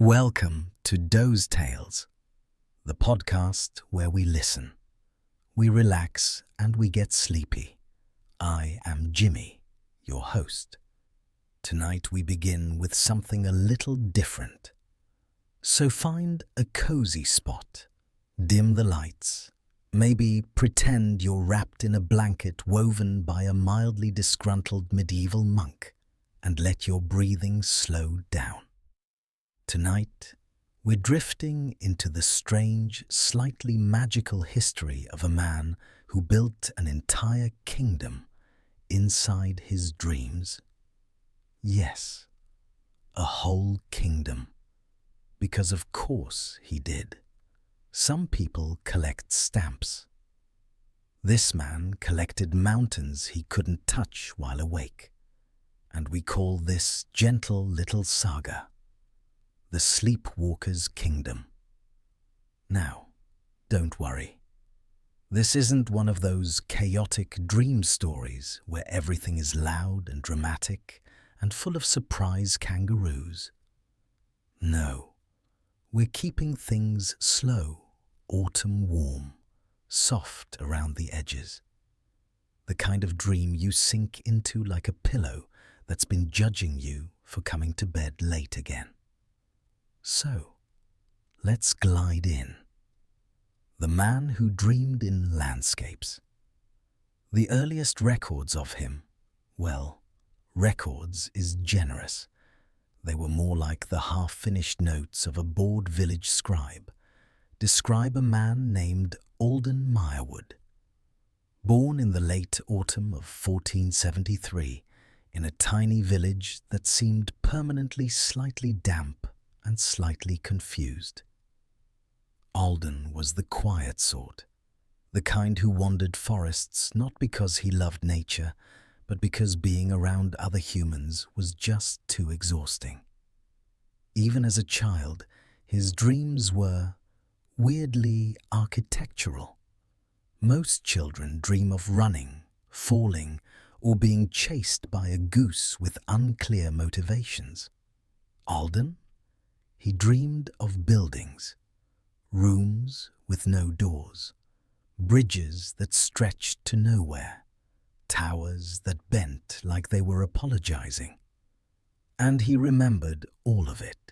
Welcome to Doze Tales, the podcast where we listen, we relax, and we get sleepy. I am Jimmy, your host. Tonight we begin with something a little different. So find a cozy spot, dim the lights, maybe pretend you're wrapped in a blanket woven by a mildly disgruntled medieval monk, and let your breathing slow down. Tonight, we're drifting into the strange, slightly magical history of a man who built an entire kingdom inside his dreams. Yes, a whole kingdom. Because of course he did. Some people collect stamps. This man collected mountains he couldn't touch while awake. And we call this gentle little saga the Sleepwalker's Kingdom. Now, don't worry. This isn't one of those chaotic dream stories where everything is loud and dramatic and full of surprise kangaroos. No, we're keeping things slow, autumn warm, soft around the edges. The kind of dream you sink into like a pillow that's been judging you for coming to bed late again. So, let's glide in. The man who dreamed in landscapes. The earliest records of him, well, records is generous. They were more like the half-finished notes of a bored village scribe, describe a man named Alden Mirewood. Born in the late autumn of 1473 in a tiny village that seemed permanently slightly damp and slightly confused. Alden was the quiet sort, the kind who wandered forests not because he loved nature, but because being around other humans was just too exhausting. Even as a child, his dreams were weirdly architectural. Most children dream of running, falling, or being chased by a goose with unclear motivations. Alden? He dreamed of buildings, rooms with no doors, bridges that stretched to nowhere, towers that bent like they were apologizing. And he remembered all of it.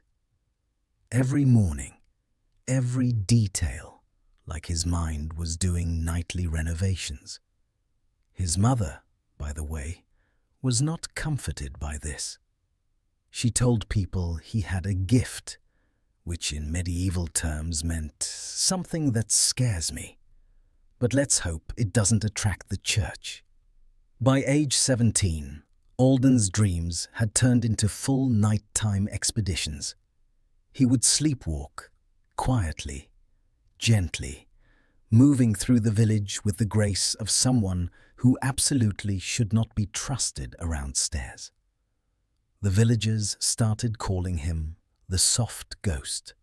Every morning, every detail, like his mind was doing nightly renovations. His mother, by the way, was not comforted by this. She told people he had a gift, which in medieval terms meant something that scares me. But let's hope it doesn't attract the church. By age 17, Alden's dreams had turned into full nighttime expeditions. He would sleepwalk, quietly, gently, moving through the village with the grace of someone who absolutely should not be trusted around stairs. The villagers started calling him the Soft Ghost,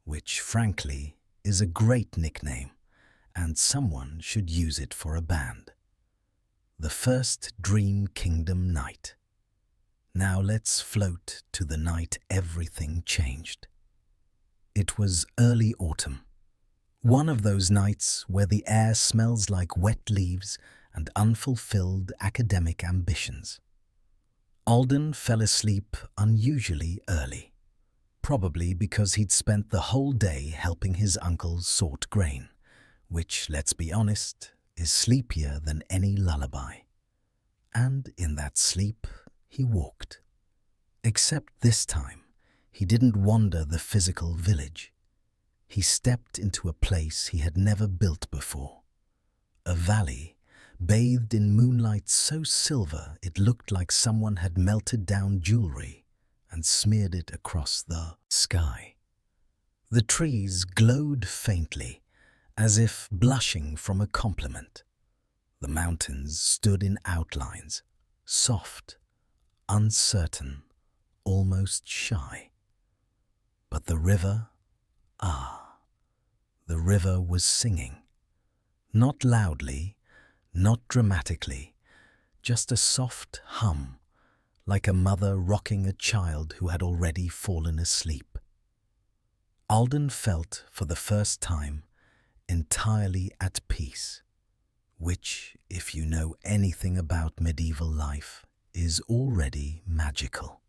which, frankly, is a great nickname, and someone should use it for a band. The first Dream Kingdom night. Now let's float to the night everything changed. It was early autumn, one of those nights where the air smells like wet leaves and unfulfilled academic ambitions. Alden fell asleep unusually early, probably because he'd spent the whole day helping his uncle sort grain, which, let's be honest, is sleepier than any lullaby. And in that sleep, he walked. Except this time, he didn't wander the physical village. He stepped into a place he had never built before, a valley bathed in moonlight so silver it looked like someone had melted down jewelry and smeared it across the sky. The trees glowed faintly, as if blushing from a compliment. The mountains stood in outlines, soft, uncertain, almost shy. But the river, the river was singing. Not loudly, not dramatically, just a soft hum, like a mother rocking a child who had already fallen asleep. Alden felt for the first time entirely at peace, which, if you know anything about medieval life, is already magical.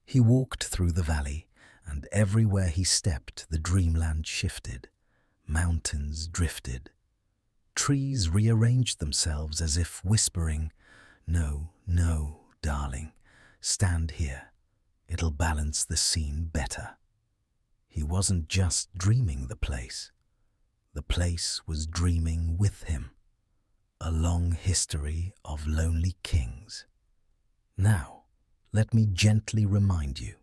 He walked through the valley, and everywhere he stepped the dreamland shifted, mountains drifted, trees rearranged themselves as if whispering, "No, no, darling, stand here, it'll balance the scene better." He wasn't just dreaming the place was dreaming with him. A long history of lonely kings. Now, let me gently remind you,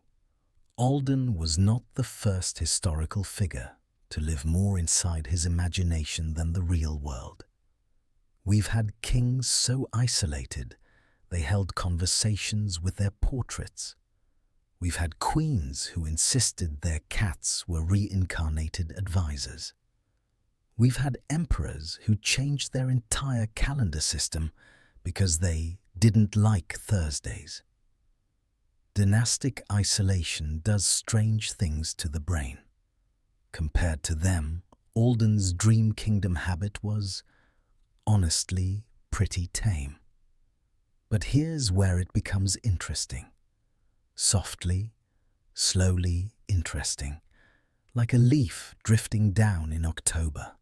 Alden was not the first historical figure to live more inside his imagination than the real world. We've had kings so isolated they held conversations with their portraits. We've had queens who insisted their cats were reincarnated advisors. We've had emperors who changed their entire calendar system because they didn't like Thursdays. Dynastic isolation does strange things to the brain. Compared to them, Alden's dream kingdom habit was, honestly, pretty tame. But here's where it becomes interesting. Softly, slowly interesting, like a leaf drifting down in October.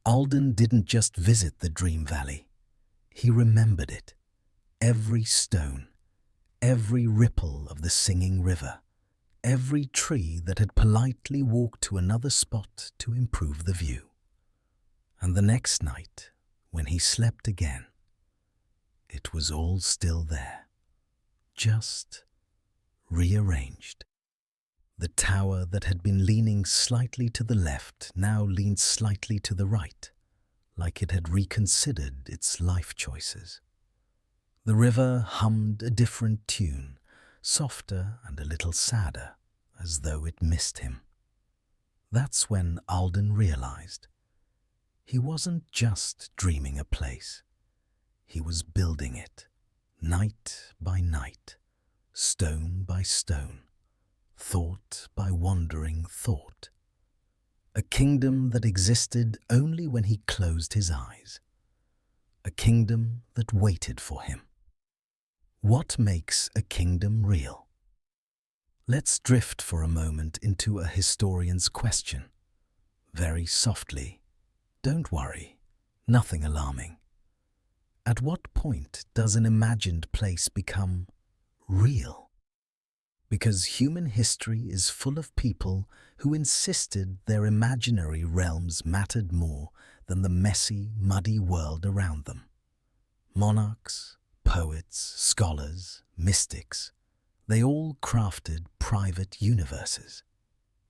Alden didn't just visit the Dream Valley. He remembered it. Every stone, every ripple of the singing river, every tree that had politely walked to another spot to improve the view. And the next night, when he slept again, it was all still there, just rearranged. The tower that had been leaning slightly to the left now leaned slightly to the right, like it had reconsidered its life choices. The river hummed a different tune, softer and a little sadder, as though it missed him. That's when Alden realized he wasn't just dreaming a place. He was building it, night by night, stone by stone, thought by wandering thought. A kingdom that existed only when he closed his eyes. A kingdom that waited for him. What makes a kingdom real? Let's drift for a moment into a historian's question. Very softly. Don't worry, nothing alarming. At what point does an imagined place become real? Because human history is full of people who insisted their imaginary realms mattered more than the messy, muddy world around them. Monarchs, poets, scholars, mystics, they all crafted private universes,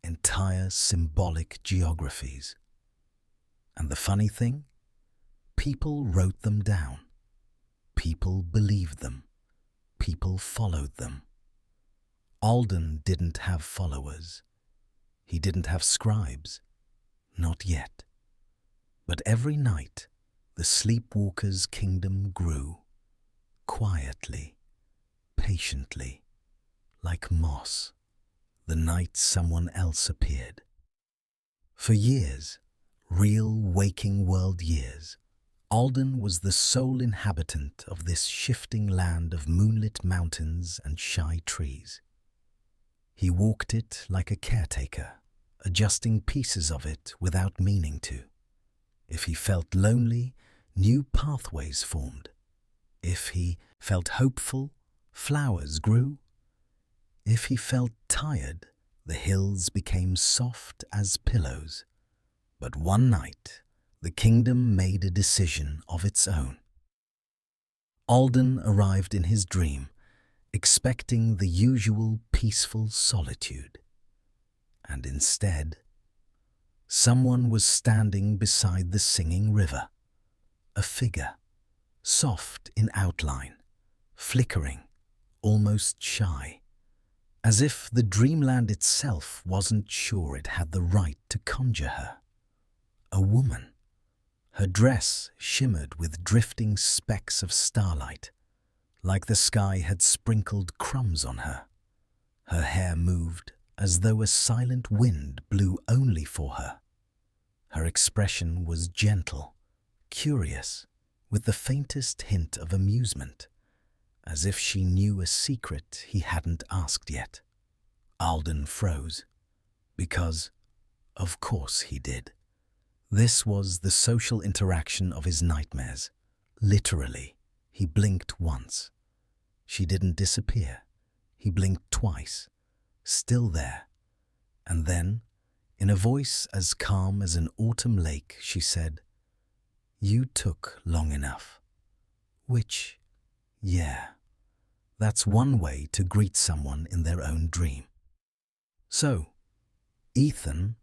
entire symbolic geographies. And the funny thing? People wrote them down. People believed them. People followed them. Alden didn't have followers. He didn't have scribes. Not yet. But every night, the Sleepwalker's kingdom grew. Quietly, patiently, like moss, the night someone else appeared. For years, real waking world years, Alden was the sole inhabitant of this shifting land of moonlit mountains and shy trees. He walked it like a caretaker, adjusting pieces of it without meaning to. If he felt lonely, new pathways formed. If he felt hopeful, flowers grew. If he felt tired, the hills became soft as pillows. But one night, the kingdom made a decision of its own. Alden arrived in his dream, expecting the usual peaceful solitude. And instead, someone was standing beside the singing river, a figure, soft in outline, flickering, almost shy, as if the dreamland itself wasn't sure it had the right to conjure her. A woman. Her dress shimmered with drifting specks of starlight, like the sky had sprinkled crumbs on her. Her hair moved as though a silent wind blew only for her. Her expression was gentle, curious, with the faintest hint of amusement, as if she knew a secret he hadn't asked yet. Alden froze, because, of course, he did. This was the social interaction of his nightmares. Literally, he blinked once. She didn't disappear. He blinked twice, still there. And then, in a voice as calm as an autumn lake, she said, "You took long enough." Which, yeah, that's one way to greet someone in their own dream. So, Ethan,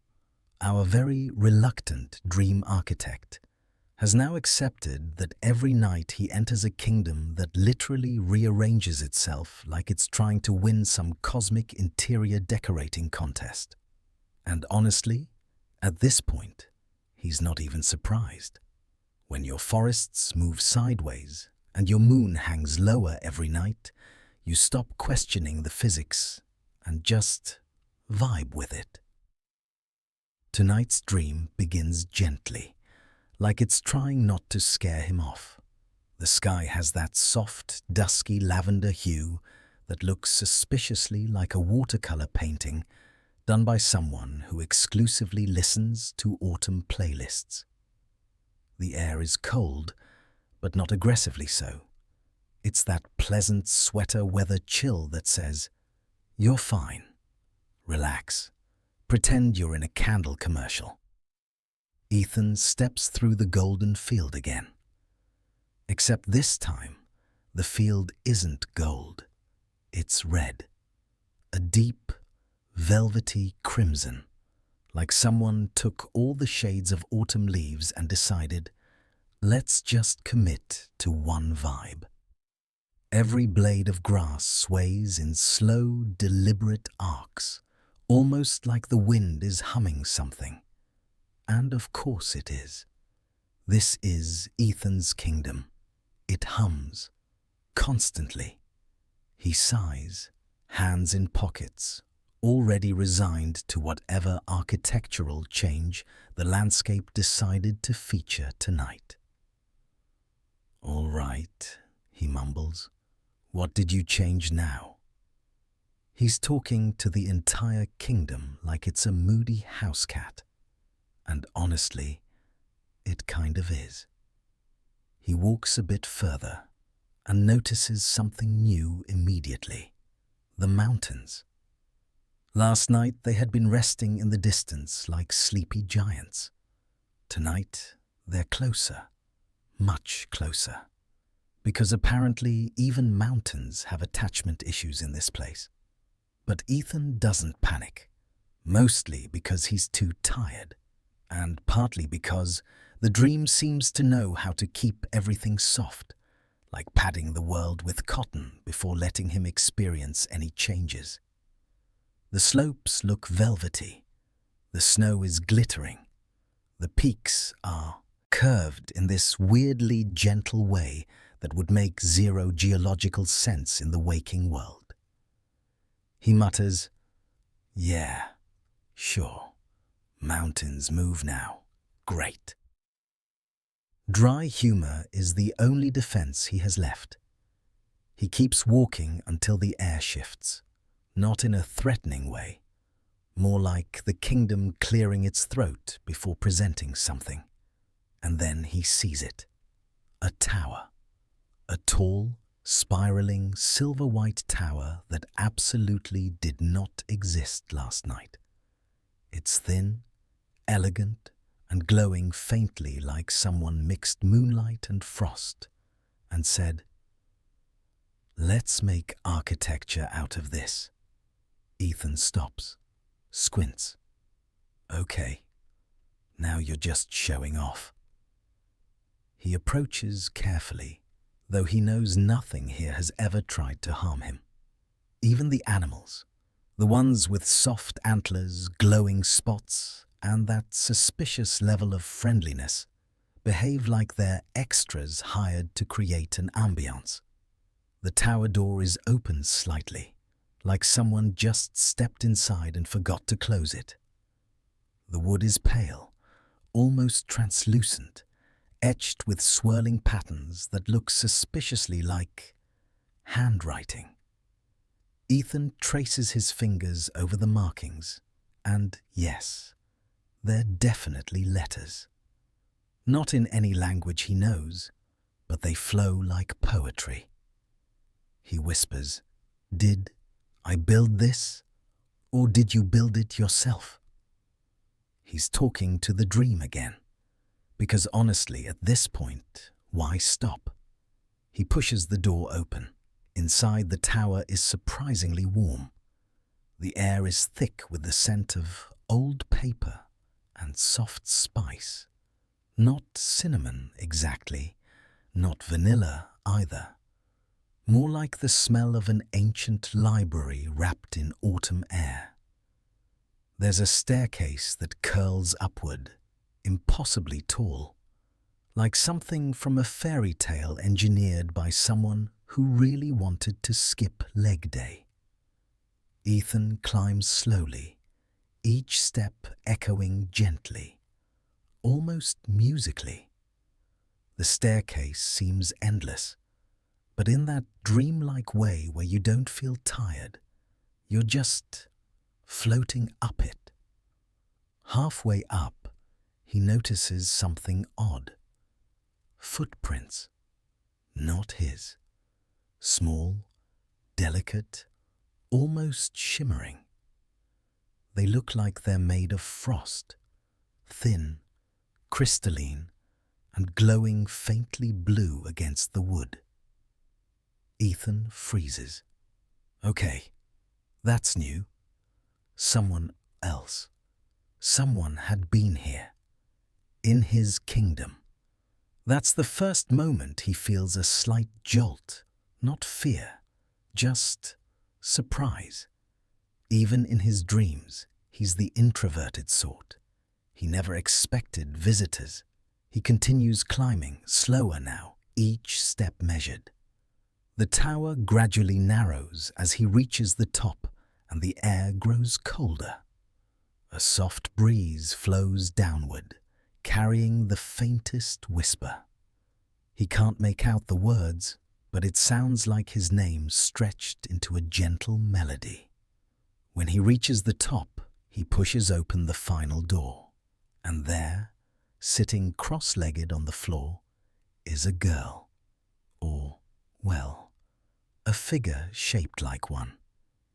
our very reluctant dream architect, has now accepted that every night he enters a kingdom that literally rearranges itself like it's trying to win some cosmic interior decorating contest. And honestly, at this point, he's not even surprised. When your forests move sideways and your moon hangs lower every night, you stop questioning the physics and just vibe with it. Tonight's dream begins gently, like it's trying not to scare him off. The sky has that soft, dusky lavender hue that looks suspiciously like a watercolor painting done by someone who exclusively listens to autumn playlists. The air is cold, but not aggressively so. It's that pleasant sweater weather chill that says, "You're fine. Relax. Pretend you're in a candle commercial." Ethan steps through the golden field again. Except this time, the field isn't gold. It's red. A deep, velvety crimson, like someone took all the shades of autumn leaves and decided, let's just commit to one vibe. Every blade of grass sways in slow, deliberate arcs, almost like the wind is humming something. And of course it is. This is Ethan's kingdom. It hums, constantly. He sighs, hands in pockets, already resigned to whatever architectural change the landscape decided to feature tonight. "All right," he mumbles. "What did you change now?" He's talking to the entire kingdom like it's a moody house cat. And honestly, it kind of is. He walks a bit further and notices something new immediately. The mountains. Last night they had been resting in the distance like sleepy giants. Tonight they're closer, much closer. Because apparently even mountains have attachment issues in this place. But Ethan doesn't panic, mostly because he's too tired. And partly because the dream seems to know how to keep everything soft, like padding the world with cotton before letting him experience any changes. The slopes look velvety, the snow is glittering, the peaks are curved in this weirdly gentle way that would make zero geological sense in the waking world. He mutters, "Yeah, sure. Mountains move now. Great." Dry humor is the only defense he has left. He keeps walking until the air shifts, not in a threatening way, more like the kingdom clearing its throat before presenting something. And then he sees it. A tower. A tall, spiraling, silver-white tower that absolutely did not exist last night. It's thin, elegant, and glowing faintly like someone mixed moonlight and frost and said, "Let's make architecture out of this." Ethan stops, squints. "Okay, now you're just showing off." He approaches carefully, though he knows nothing here has ever tried to harm him. Even the animals, the ones with soft antlers, glowing spots, and that suspicious level of friendliness, behave like they're extras hired to create an ambience. The tower door is open slightly, like someone just stepped inside and forgot to close it. The wood is pale, almost translucent, etched with swirling patterns that look suspiciously like handwriting. Ethan traces his fingers over the markings, and yes, they're definitely letters. Not in any language he knows, but they flow like poetry. He whispers, "Did I build this, or did you build it yourself?" He's talking to the dream again, because honestly, at this point, why stop? He pushes the door open. Inside, the tower is surprisingly warm. The air is thick with the scent of old paper and soft spice. Not cinnamon exactly, not vanilla either. More like the smell of an ancient library wrapped in autumn air. There's a staircase that curls upward, impossibly tall, like something from a fairy tale engineered by someone who really wanted to skip leg day. Ethan climbs slowly, each step echoing gently, almost musically. The staircase seems endless, but in that dreamlike way where you don't feel tired, you're just floating up it. Halfway up, he notices something odd. Footprints, not his. Small, delicate, almost shimmering. They look like they're made of frost, thin, crystalline, and glowing faintly blue against the wood. Ethan freezes. Okay, that's new. Someone else. Someone had been here. In his kingdom. That's the first moment he feels a slight jolt, not fear, just surprise. Even in his dreams, he's the introverted sort. He never expected visitors. He continues climbing, slower now, each step measured. The tower gradually narrows as he reaches the top, and the air grows colder. A soft breeze flows downward, carrying the faintest whisper. He can't make out the words, but it sounds like his name stretched into a gentle melody. When he reaches the top, he pushes open the final door, and there, sitting cross-legged on the floor, is a girl. Or, well, a figure shaped like one.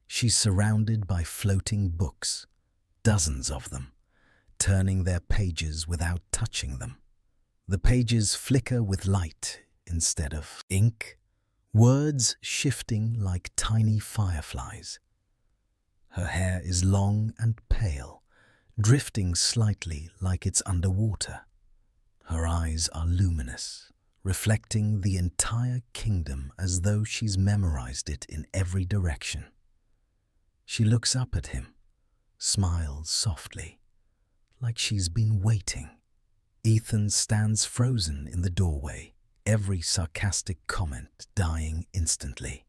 She's surrounded by floating books, dozens of them, turning their pages without touching them. The pages flicker with light instead of ink, words shifting like tiny fireflies. Her hair is long and pale, drifting slightly like it's underwater. Her eyes are luminous, reflecting the entire kingdom as though she's memorized it in every direction. She looks up at him, smiles softly, like she's been waiting. Ethan stands frozen in the doorway, every sarcastic comment dying instantly.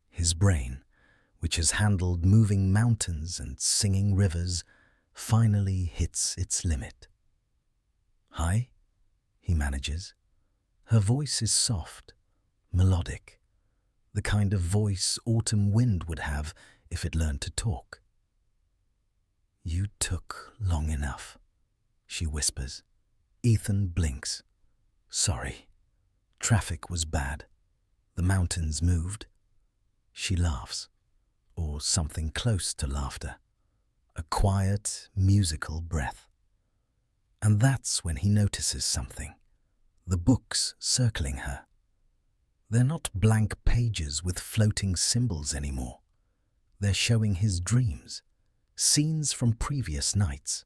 His brain, which has handled moving mountains and singing rivers, finally hits its limit. "Hi," he manages. Her voice is soft, melodic, the kind of voice autumn wind would have if it learned to talk. "You took long enough," she whispers. Ethan blinks. "Sorry. Traffic was bad. The mountains moved." She laughs, or something close to laughter. A quiet, musical breath. And that's when he notices something. The books circling her. They're not blank pages with floating symbols anymore. They're showing his dreams, scenes from previous nights,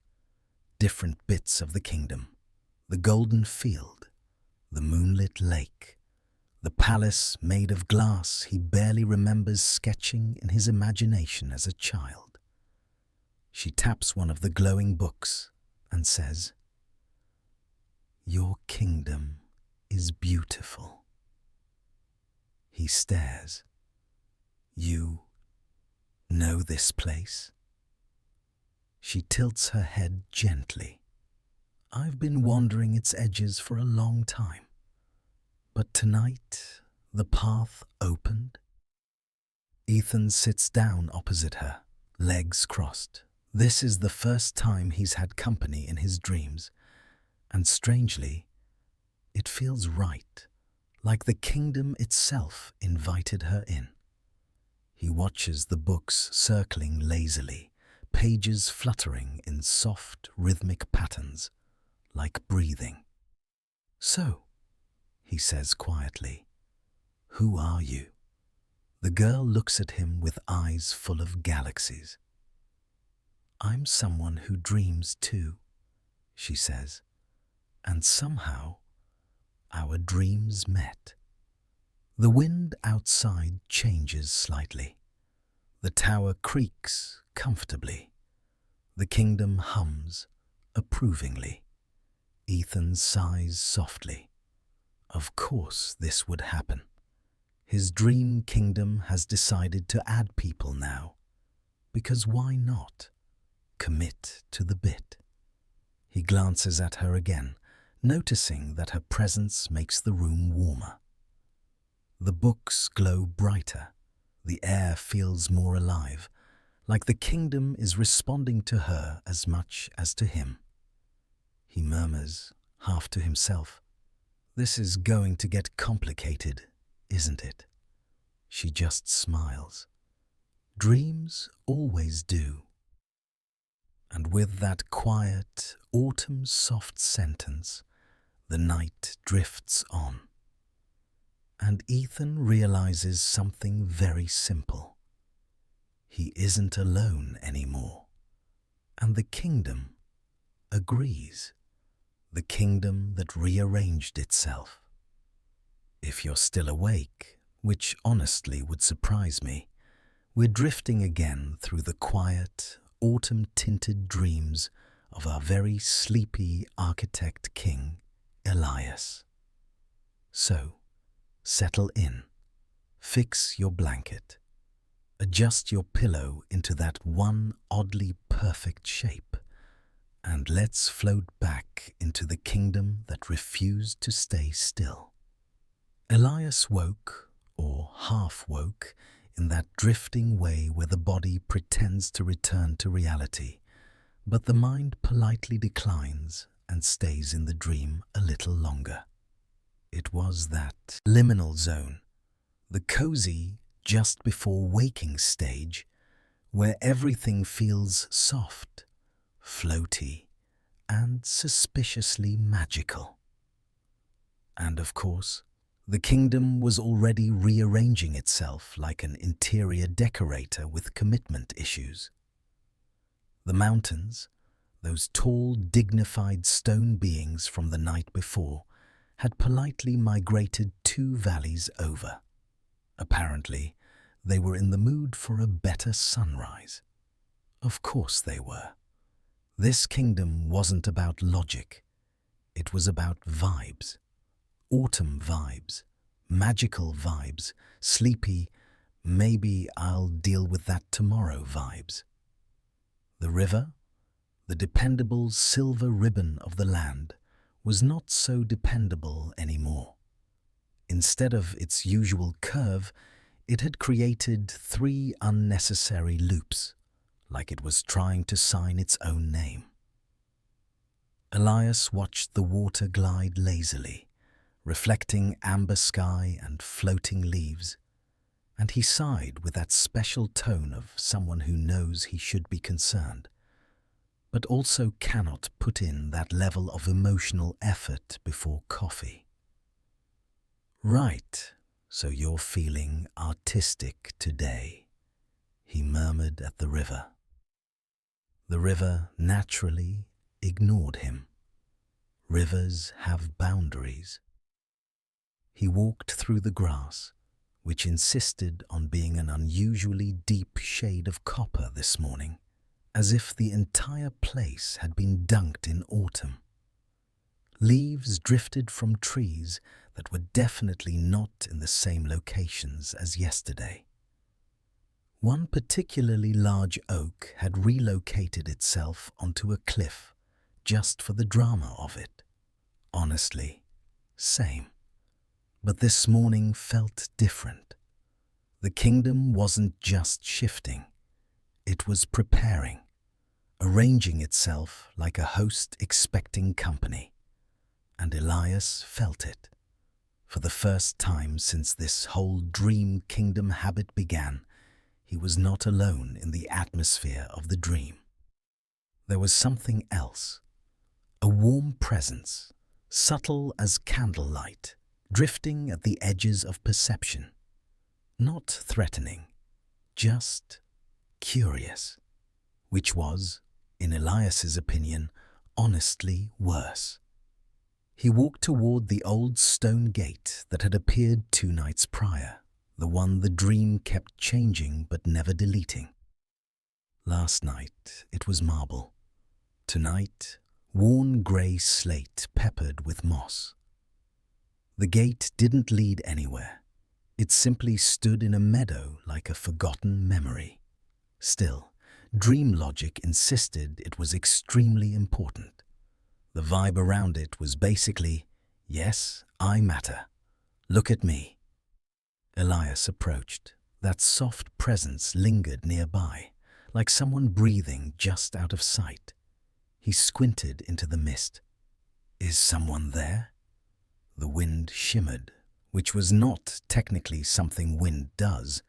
different bits of the kingdom. The golden field, the moonlit lake, the palace made of glass he barely remembers sketching in his imagination as a child. She taps one of the glowing books and says, "Your kingdom is beautiful." He stares. "You Know this place? She tilts her head gently. I've been wandering its edges for a long time. But tonight, the path opened. Ethan sits down opposite her, legs crossed. This is the first time he's had company in his dreams, and strangely, it feels right, like the kingdom itself invited her in. He watches the books circling lazily, pages fluttering in soft, rhythmic patterns, like breathing. So, he says quietly, who are you? The girl looks at him with eyes full of galaxies. I'm someone who dreams too, she says, and somehow our dreams met. The wind outside changes slightly. The tower creaks comfortably. The kingdom hums approvingly. Ethan sighs softly. Of course this would happen. His dream kingdom has decided to add people now. Because why not? Commit to the bit. He glances at her again, noticing that her presence makes the room warmer. The books glow brighter. The air feels more alive, like the kingdom is responding to her as much as to him. He murmurs, half to himself, "This is going to get complicated, isn't it?" She just smiles. Dreams always do. And with that quiet, autumn-soft sentence, the night drifts on. And Ethan realizes something very simple. He isn't alone anymore. And the kingdom agrees. The kingdom that rearranged itself. If you're still awake, which honestly would surprise me, we're drifting again through the quiet, autumn-tinted dreams of our very sleepy architect king, Elias. So, settle in, fix your blanket, adjust your pillow into that one oddly perfect shape, and let's float back into the kingdom that refused to stay still. Elias woke, or half woke, in that drifting way where the body pretends to return to reality, but the mind politely declines and stays in the dream a little longer. It was that liminal zone, the cozy, just before waking stage, where everything feels soft, floaty, and suspiciously magical. And of course, the kingdom was already rearranging itself like an interior decorator with commitment issues. The mountains, those tall, dignified stone beings from the night before, had politely migrated 2 valleys over. Apparently, they were in the mood for a better sunrise. Of course they were. This kingdom wasn't about logic. It was about vibes. Autumn vibes, magical vibes, sleepy, maybe I'll deal with that tomorrow vibes. The river, the dependable silver ribbon of the land, was not so dependable anymore. Instead of its usual curve, it had created 3 unnecessary loops, like it was trying to sign its own name. Elias watched the water glide lazily, reflecting amber sky and floating leaves, and he sighed with that special tone of someone who knows he should be concerned, but also cannot put in that level of emotional effort before coffee. "Right, so you're feeling artistic today," he murmured at the river. The river naturally ignored him. Rivers have boundaries. He walked through the grass, which insisted on being an unusually deep shade of copper this morning, as if the entire place had been dunked in autumn. Leaves drifted from trees that were definitely not in the same locations as yesterday. One particularly large oak had relocated itself onto a cliff just for the drama of it. Honestly, same. But this morning felt different. The kingdom wasn't just shifting, it was preparing, arranging itself like a host expecting company. And Elias felt it. For the first time since this whole dream kingdom habit began, he was not alone in the atmosphere of the dream. There was something else, a warm presence, subtle as candlelight, drifting at the edges of perception. Not threatening, just curious, which was, in Elias's opinion, honestly worse. He walked toward the old stone gate that had appeared 2 nights prior, the one the dream kept changing but never deleting. Last night it was marble. Tonight, worn grey slate peppered with moss. The gate didn't lead anywhere. It simply stood in a meadow like a forgotten memory. Still, dream logic insisted it was extremely important. The vibe around it was basically, yes, I matter. Look at me. Elias approached. That soft presence lingered nearby, like someone breathing just out of sight. He squinted into the mist. Is someone there? The wind shimmered, which was not technically something wind does,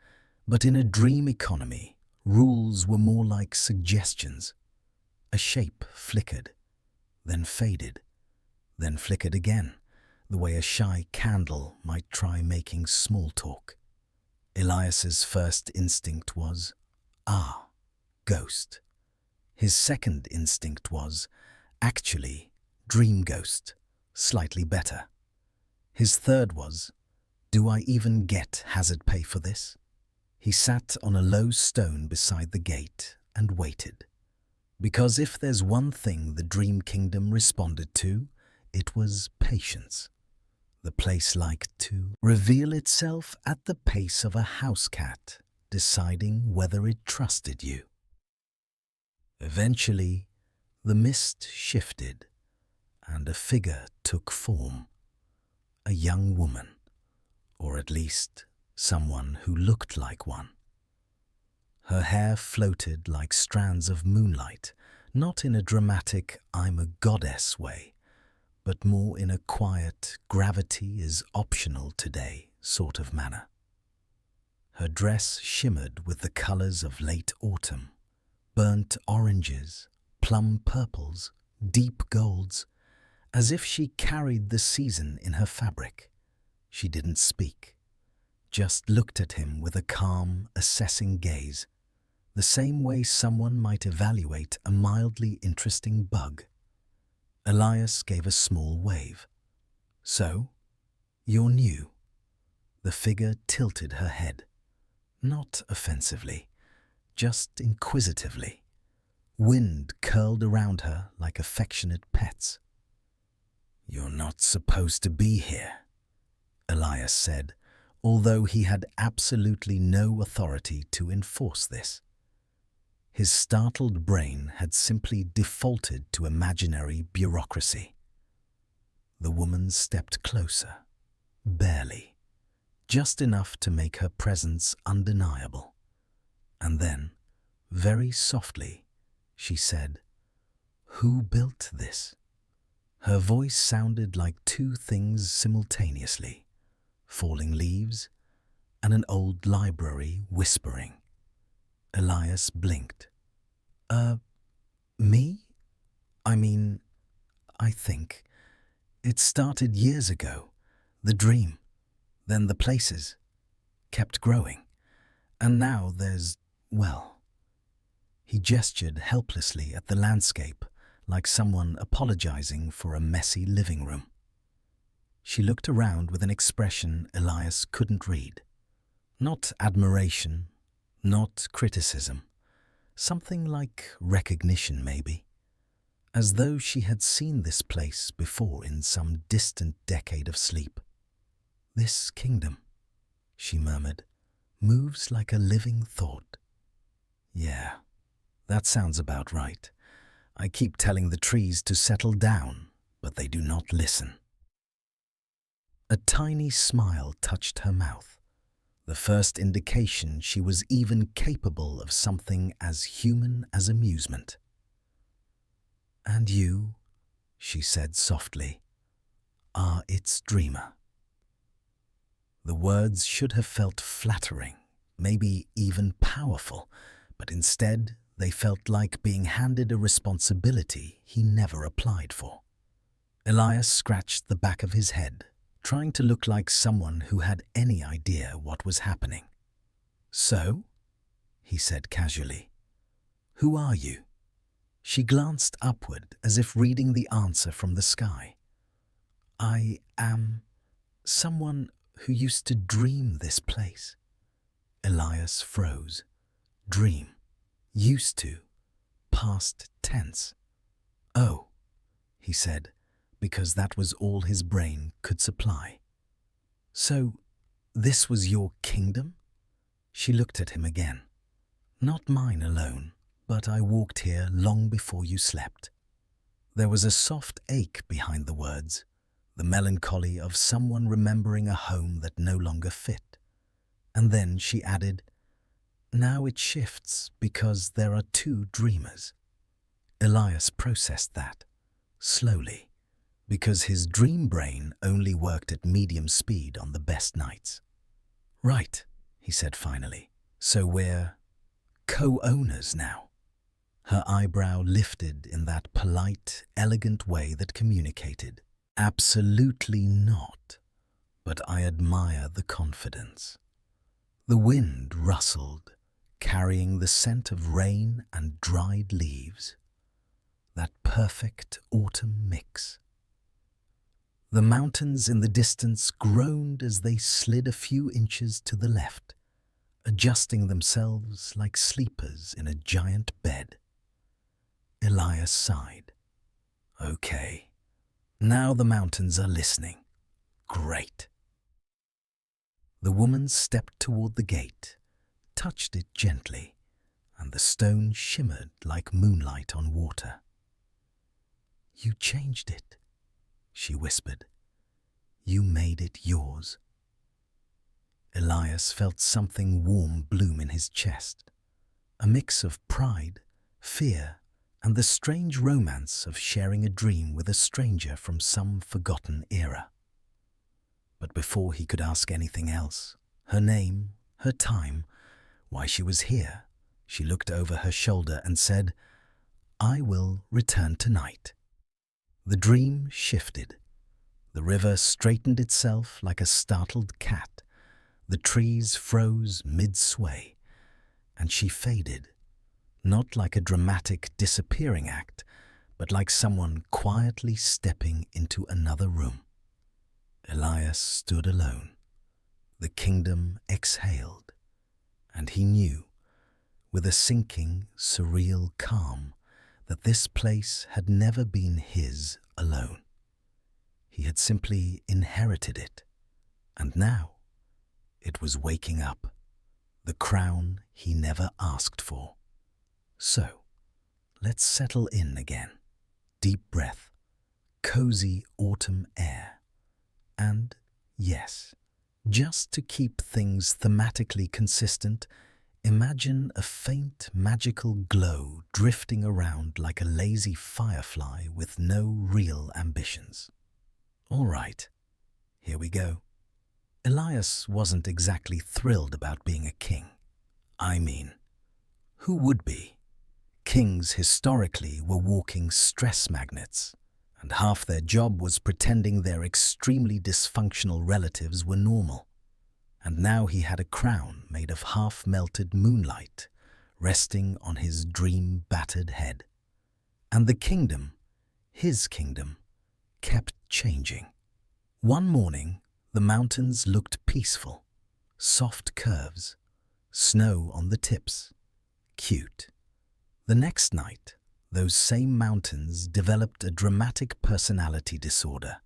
but in a dream economy, rules were more like suggestions. A shape flickered, then faded, then flickered again, the way a shy candle might try making small talk. Elias's first instinct was, ghost. His second instinct was, actually, dream ghost, slightly better. His third was, do I even get hazard pay for this? He sat on a low stone beside the gate and waited. Because if there's one thing the Dream Kingdom responded to, it was patience. The place liked to reveal itself at the pace of a house cat, deciding whether it trusted you. Eventually, the mist shifted, and a figure took form. A young woman, or at least someone who looked like one. Her hair floated like strands of moonlight, not in a dramatic I'm a goddess way, but more in a quiet gravity is optional today sort of manner. Her dress shimmered with the colors of late autumn, burnt oranges, plum purples, deep golds, as if she carried the season in her fabric. She didn't speak, just looked at him with a calm, assessing gaze, the same way someone might evaluate a mildly interesting bug. Elias gave a small wave. So, you're new? The figure tilted her head, not offensively, just inquisitively. Wind curled around her like affectionate pets. You're not supposed to be here, Elias said, although he had absolutely no authority to enforce this. His startled brain had simply defaulted to imaginary bureaucracy. The woman stepped closer, barely, just enough to make her presence undeniable. And then, very softly, she said, "Who built this?" Her voice sounded like 2 things simultaneously, falling leaves and an old library whispering. Elias blinked. Me? I think. It started years ago. The dream, then the places, kept growing. And now there's, well." He gestured helplessly at the landscape, like someone apologizing for a messy living room. She looked around with an expression Elias couldn't read. Not admiration, not criticism. Something like recognition, maybe. As though she had seen this place before in some distant decade of sleep. "This kingdom," she murmured, "moves like a living thought." Yeah, that sounds about right. I keep telling the trees to settle down, but they do not listen. A tiny smile touched her mouth, the first indication she was even capable of something as human as amusement. "And you," she said softly, "are its dreamer." The words should have felt flattering, maybe even powerful, but instead they felt like being handed a responsibility he never applied for. Elias scratched the back of his head, trying to look like someone who had any idea what was happening. "So?" he said casually. "Who are you?" She glanced upward as if reading the answer from the sky. "I am someone who used to dream this place." Elias froze. Dream. Used to. Past tense. "Oh," he said, because that was all his brain could supply. "So, this was your kingdom?" She looked at him again. "Not mine alone, but I walked here long before you slept." There was a soft ache behind the words, the melancholy of someone remembering a home that no longer fit. And then she added, "Now it shifts because there are two dreamers." Elias processed that, slowly, because his dream brain only worked at medium speed on the best nights. "Right," he said finally, "so we're co-owners now." Her eyebrow lifted in that polite, elegant way that communicated, "Absolutely not, but I admire the confidence." The wind rustled, carrying the scent of rain and dried leaves. That perfect autumn mix. The mountains in the distance groaned as they slid a few inches to the left, adjusting themselves like sleepers in a giant bed. Elias sighed. "Okay, now the mountains are listening. Great." The woman stepped toward the gate, touched it gently, and the stone shimmered like moonlight on water. "You changed it," she whispered. "You made it yours." Elias felt something warm bloom in his chest, a mix of pride, fear, and the strange romance of sharing a dream with a stranger from some forgotten era. But before he could ask anything else, her name, her time, why she was here, she looked over her shoulder and said, "I will return tonight." The dream shifted. The river straightened itself like a startled cat. The trees froze mid-sway, and she faded, not like a dramatic disappearing act, but like someone quietly stepping into another room. Elias stood alone. The kingdom exhaled, and he knew, with a sinking, surreal calm, that this place had never been his alone. He had simply inherited it, and now it was waking up, the crown he never asked for. So, let's settle in again. Deep breath, cozy autumn air, and yes, just to keep things thematically consistent, imagine a faint magical glow drifting around like a lazy firefly with no real ambitions. All right, here we go. Elias wasn't exactly thrilled about being a king. I mean, who would be? Kings historically were walking stress magnets, and half their job was pretending their extremely dysfunctional relatives were normal. And now he had a crown made of half-melted moonlight resting on his dream-battered head. And the kingdom, his kingdom, kept changing. One morning, the mountains looked peaceful, soft curves, snow on the tips, cute. The next night, those same mountains developed a dramatic personality disorder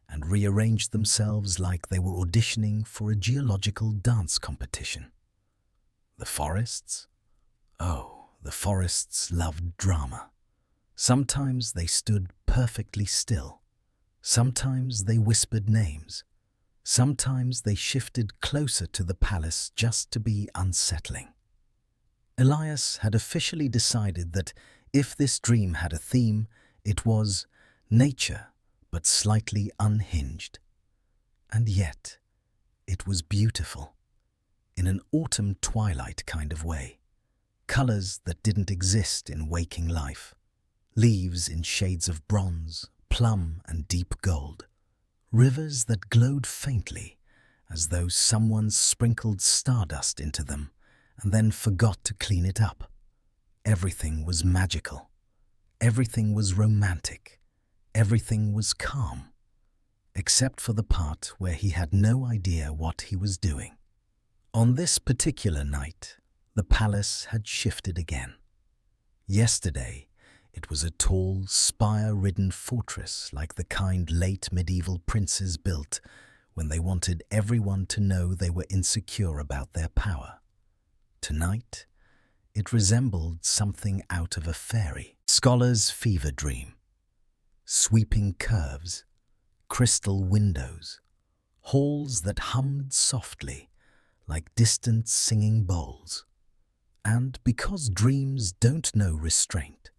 and rearranged themselves like they were auditioning for a geological dance competition. The forests? Oh, the forests loved drama. Sometimes they stood perfectly still. Sometimes they whispered names. Sometimes they shifted closer to the palace just to be unsettling. Elias had officially decided that if this dream had a theme, it was nature, but slightly unhinged. And yet, it was beautiful, in an autumn twilight kind of way. Colors that didn't exist in waking life. Leaves in shades of bronze, plum and deep gold. Rivers that glowed faintly, as though someone sprinkled stardust into them and then forgot to clean it up. Everything was magical. Everything was romantic. Everything was calm, except for the part where he had no idea what he was doing. On this particular night, the palace had shifted again. Yesterday, it was a tall, spire-ridden fortress like the kind late medieval princes built when they wanted everyone to know they were insecure about their power. Tonight, it resembled something out of a fairy scholar's fever dream. Sweeping curves, crystal windows, halls that hummed softly like distant singing bowls. And because dreams don't know restraint,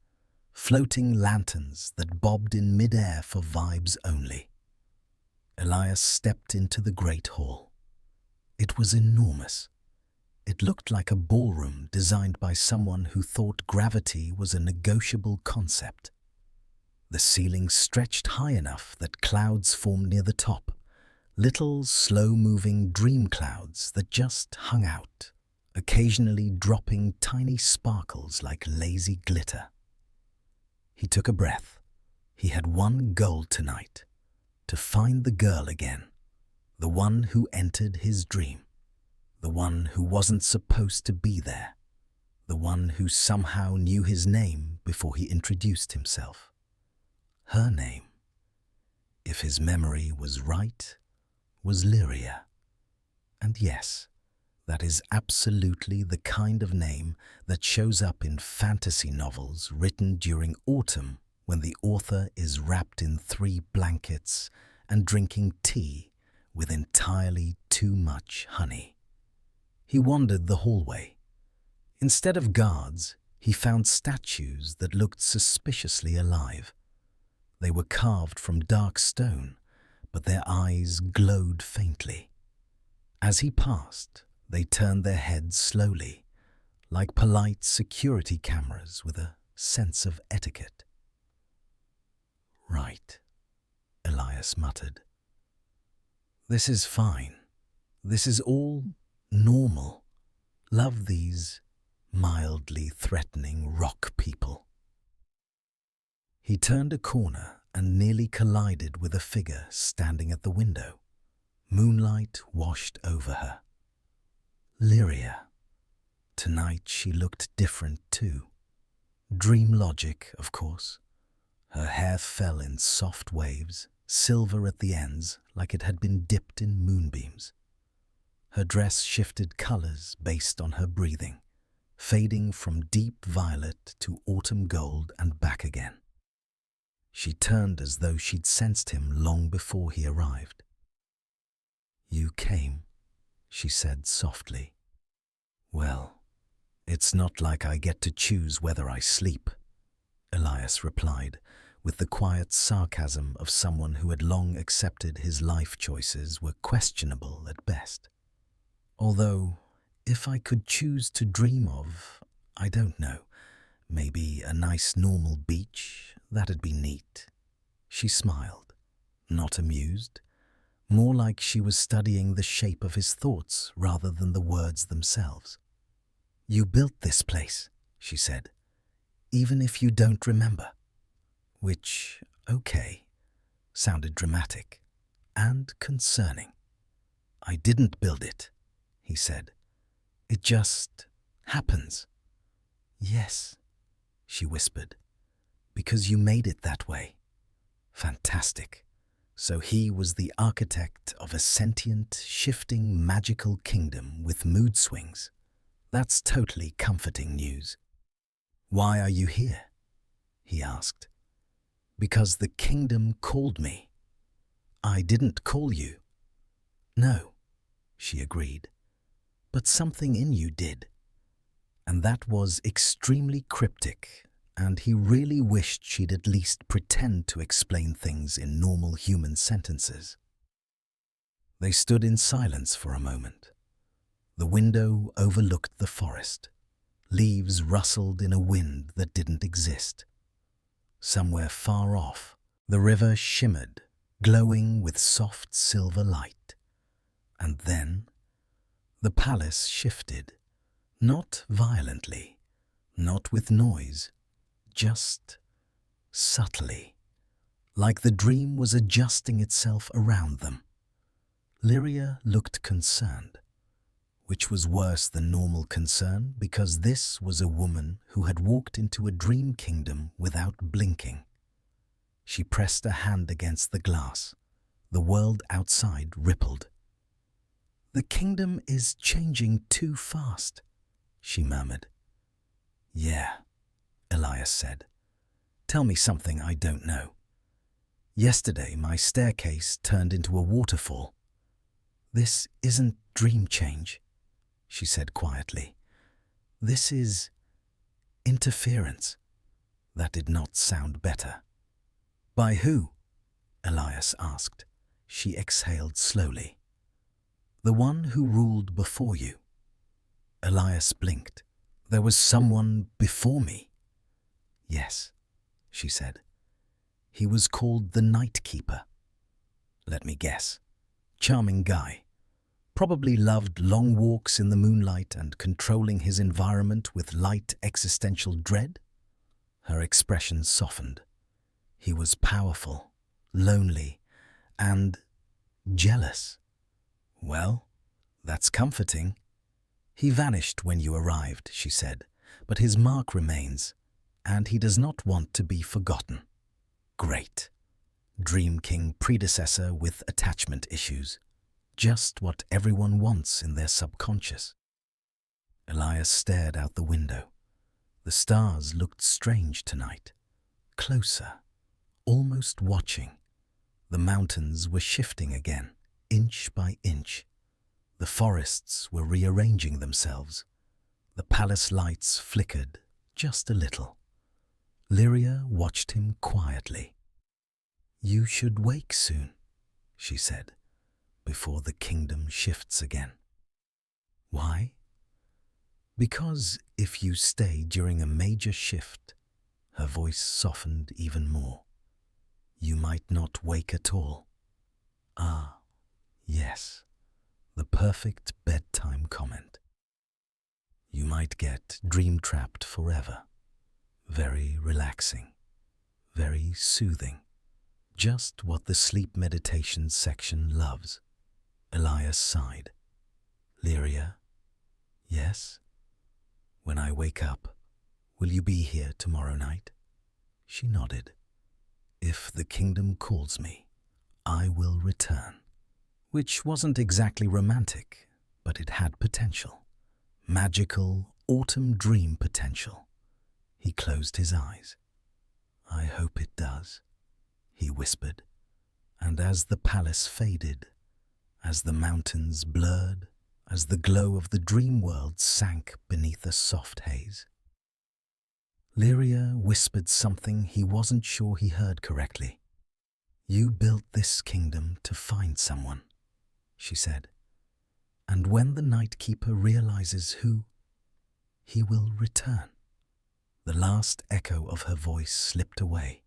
floating lanterns that bobbed in mid-air for vibes only. Elias stepped into the great hall. It was enormous. It looked like a ballroom designed by someone who thought gravity was a negotiable concept. The ceiling stretched high enough that clouds formed near the top, little slow-moving dream clouds that just hung out, occasionally dropping tiny sparkles like lazy glitter. He took a breath. He had one goal tonight, to find the girl again, the one who entered his dream, the one who wasn't supposed to be there, the one who somehow knew his name before he introduced himself. Her name, if his memory was right, was Lyria. And yes, that is absolutely the kind of name that shows up in fantasy novels written during autumn when the author is wrapped in 3 blankets and drinking tea with entirely too much honey. He wandered the hallway. Instead of guards, he found statues that looked suspiciously alive. They were carved from dark stone, but their eyes glowed faintly. As he passed, they turned their heads slowly, like polite security cameras with a sense of etiquette. "Right," Elias muttered. "This is fine. This is all normal. Love these mildly threatening rock people." He turned a corner and nearly collided with a figure standing at the window. Moonlight washed over her. Lyria. Tonight she looked different too. Dream logic, of course. Her hair fell in soft waves, silver at the ends like it had been dipped in moonbeams. Her dress shifted colors based on her breathing, fading from deep violet to autumn gold and back again. She turned as though she'd sensed him long before he arrived. "You came," she said softly. "Well, it's not like I get to choose whether I sleep," Elias replied, with the quiet sarcasm of someone who had long accepted his life choices were questionable at best. "Although, if I could choose to dream of, I don't know, maybe a nice normal beach, that'd be neat." She smiled, not amused, more like she was studying the shape of his thoughts rather than the words themselves. "You built this place," she said, "even if you don't remember." Which, okay, sounded dramatic and concerning. "I didn't build it," he said. "It just happens." "Yes," she whispered, "because you made it that way." Fantastic. So he was the architect of a sentient, shifting, magical kingdom with mood swings. That's totally comforting news. Why are you here? He asked. Because the kingdom called me. I didn't call you. No, she agreed. But something in you did. And that was extremely cryptic, and he really wished she'd at least pretend to explain things in normal human sentences. They stood in silence for a moment. The window overlooked the forest. Leaves rustled in a wind that didn't exist. Somewhere far off, the river shimmered, glowing with soft silver light. And then, the palace shifted, not violently, not with noise, just subtly, like the dream was adjusting itself around them. Lyria looked concerned, which was worse than normal concern because this was a woman who had walked into a dream kingdom without blinking. She pressed a hand against the glass. The world outside rippled. "The kingdom is changing too fast," she murmured. "Yeah," Elias said. "Tell me something I don't know. Yesterday my staircase turned into a waterfall." "This isn't dream change," she said quietly. "This is interference." That did not sound better. "By who?" Elias asked. She exhaled slowly. "The one who ruled before you." Elias blinked. "There was someone before me." "Yes," she said. "He was called the Night Keeper. Let me guess. Charming guy. Probably loved long walks in the moonlight and controlling his environment with light existential dread." Her expression softened. "He was powerful, lonely, and jealous." "Well, that's comforting." "He vanished when you arrived," she said, "but his mark remains, and he does not want to be forgotten." Great. Dream King predecessor with attachment issues. Just what everyone wants in their subconscious. Elias stared out the window. The stars looked strange tonight. Closer, almost watching. The mountains were shifting again, inch by inch. The forests were rearranging themselves. The palace lights flickered just a little. Lyria watched him quietly. "You should wake soon," she said, "before the kingdom shifts again." "Why?" "Because if you stay during a major shift," her voice softened even more, "you might not wake at all." Ah, yes, the perfect bedtime comment. You might get dream-trapped forever. Very relaxing, very soothing. Just what the sleep meditation section loves. Elias sighed. "Lyria, yes? When I wake up, will you be here tomorrow night?" She nodded. "If the kingdom calls me, I will return." Which wasn't exactly romantic, but it had potential. Magical autumn dream potential. He closed his eyes. "I hope it does," he whispered. And as the palace faded, as the mountains blurred, as the glow of the dream world sank beneath a soft haze, Lyria whispered something he wasn't sure he heard correctly. "You built this kingdom to find someone," she said. "And when the Night Keeper realizes who, he will return." The last echo of her voice slipped away,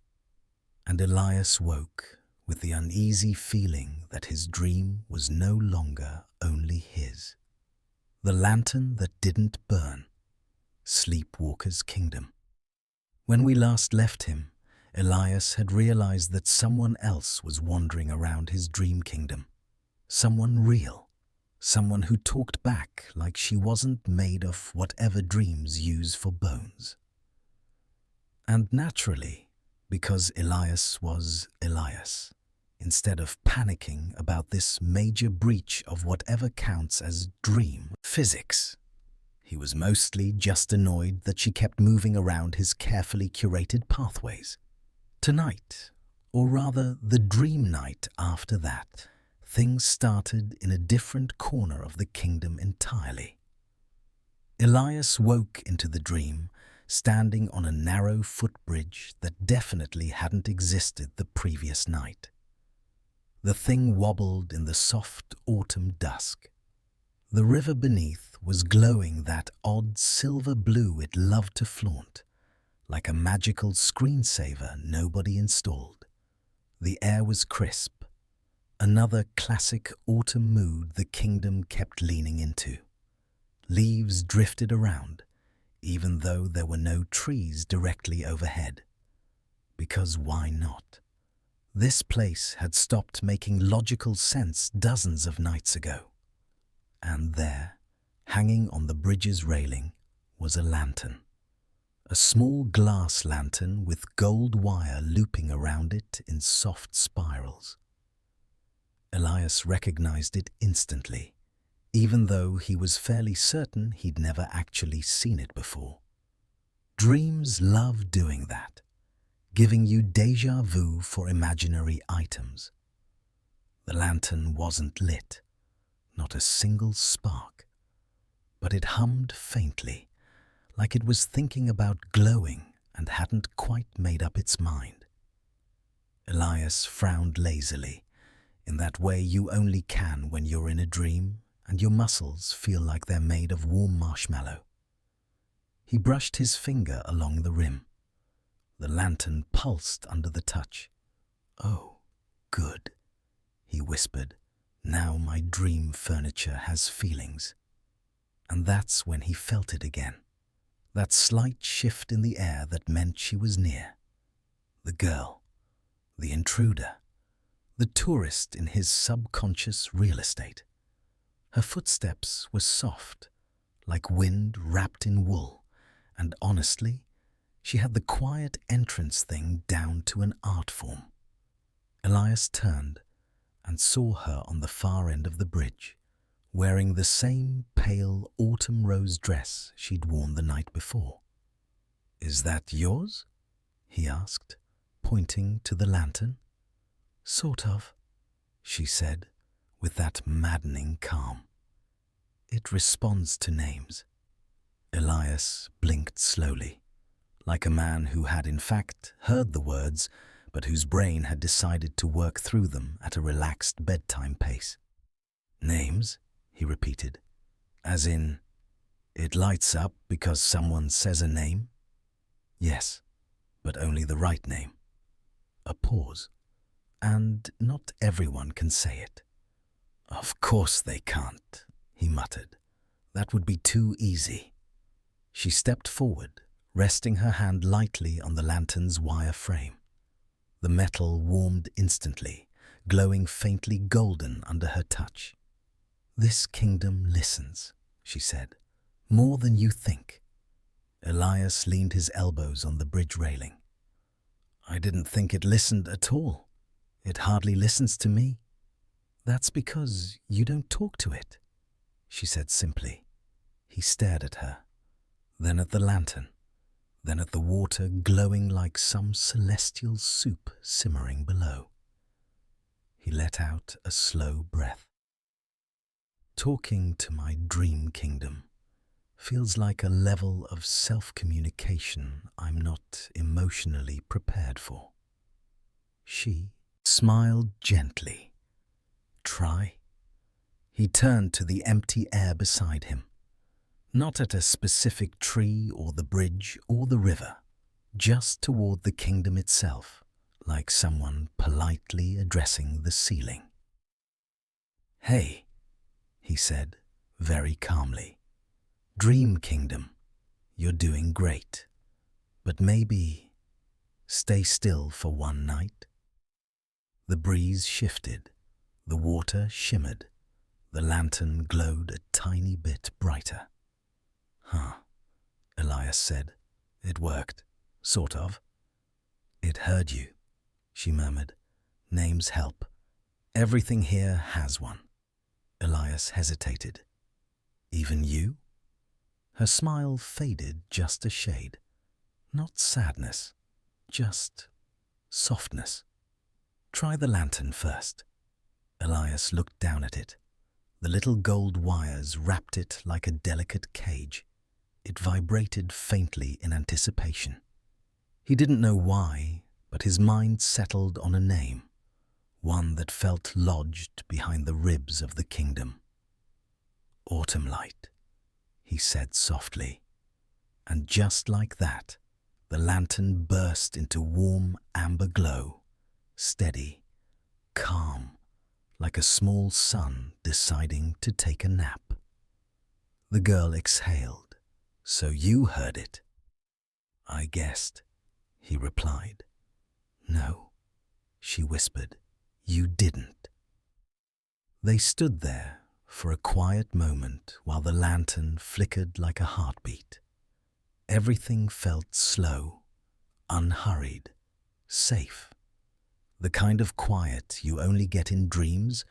and Elias woke with the uneasy feeling that his dream was no longer only his. The lantern that didn't burn. Sleepwalker's kingdom. When we last left him, Elias had realized that someone else was wandering around his dream kingdom. Someone real. Someone who talked back like she wasn't made of whatever dreams use for bones. And naturally, because Elias was Elias, instead of panicking about this major breach of whatever counts as dream physics, He was mostly just annoyed that she kept moving around his carefully curated pathways. Tonight, or rather the dream night after that, things started in a different corner of the kingdom entirely. Elias woke into the dream, standing on a narrow footbridge that definitely hadn't existed the previous night. The thing wobbled in the soft autumn dusk. The river beneath was glowing that odd silver blue it loved to flaunt, like a magical screensaver nobody installed. The air was crisp, another classic autumn mood the kingdom kept leaning into. Leaves drifted around, even though there were no trees directly overhead. Because why not? This place had stopped making logical sense dozens of nights ago. And there, hanging on the bridge's railing, was a lantern. A small glass lantern with gold wire looping around it in soft spirals. Elias recognized it instantly, even though he was fairly certain he'd never actually seen it before. Dreams love doing that, giving you déjà vu for imaginary items. The lantern wasn't lit, not a single spark, but it hummed faintly, like it was thinking about glowing and hadn't quite made up its mind. Elias frowned lazily, in that way you only can when you're in a dream and your muscles feel like they're made of warm marshmallow. He brushed his finger along the rim. The lantern pulsed under the touch. "Oh, good," he whispered. "Now my dream furniture has feelings." And that's when he felt it again. That slight shift in the air that meant she was near. The girl, the intruder, the tourist in his subconscious real estate. Her footsteps were soft, like wind wrapped in wool, and honestly, she had the quiet entrance thing down to an art form. Elias turned and saw her on the far end of the bridge, wearing the same pale autumn rose dress she'd worn the night before. "Is that yours?" he asked, pointing to the lantern. "Sort of," she said, with that maddening calm. "It responds to names." Elias blinked slowly, like a man who had in fact heard the words, but whose brain had decided to work through them at a relaxed bedtime pace. "Names?" he repeated. "As in, it lights up because someone says a name?" "Yes, but only the right name." A pause. "And not everyone can say it." "Of course they can't," he muttered. "That would be too easy." She stepped forward, resting her hand lightly on the lantern's wire frame. The metal warmed instantly, glowing faintly golden under her touch. "This kingdom listens," she said, "more than you think." Elias leaned his elbows on the bridge railing. "I didn't think it listened at all. It hardly listens to me." "That's because you don't talk to it," she said simply. He stared at her, then at the lantern, then at the water glowing like some celestial soup simmering below. He let out a slow breath. "Talking to my dream kingdom feels like a level of self-communication I'm not emotionally prepared for." She smiled gently. "Try." He turned to the empty air beside him. Not at a specific tree or the bridge or the river, just toward the kingdom itself, like someone politely addressing the ceiling. "Hey," he said, very calmly. "Dream Kingdom, you're doing great. But maybe stay still for one night." The breeze shifted, the water shimmered, the lantern glowed a tiny bit brighter. "Huh," Elias said. "It worked, sort of." "It heard you," she murmured. "Names help. Everything here has one." Elias hesitated. "Even you?" Her smile faded just a shade. Not sadness, just softness. Try the lantern first. Elias looked down at it. The little gold wires wrapped it like a delicate cage. It vibrated faintly in anticipation. He didn't know why, but his mind settled on a name, one that felt lodged behind the ribs of the kingdom. Autumn Light, he said softly. And just like that, the lantern burst into warm amber glow, steady, calm, like a small sun deciding to take a nap. The girl exhaled. So you heard it? I guessed, he replied. No, she whispered. You didn't. They stood there for a quiet moment while the lantern flickered like a heartbeat. Everything felt slow, unhurried, safe. The kind of quiet you only get in dreams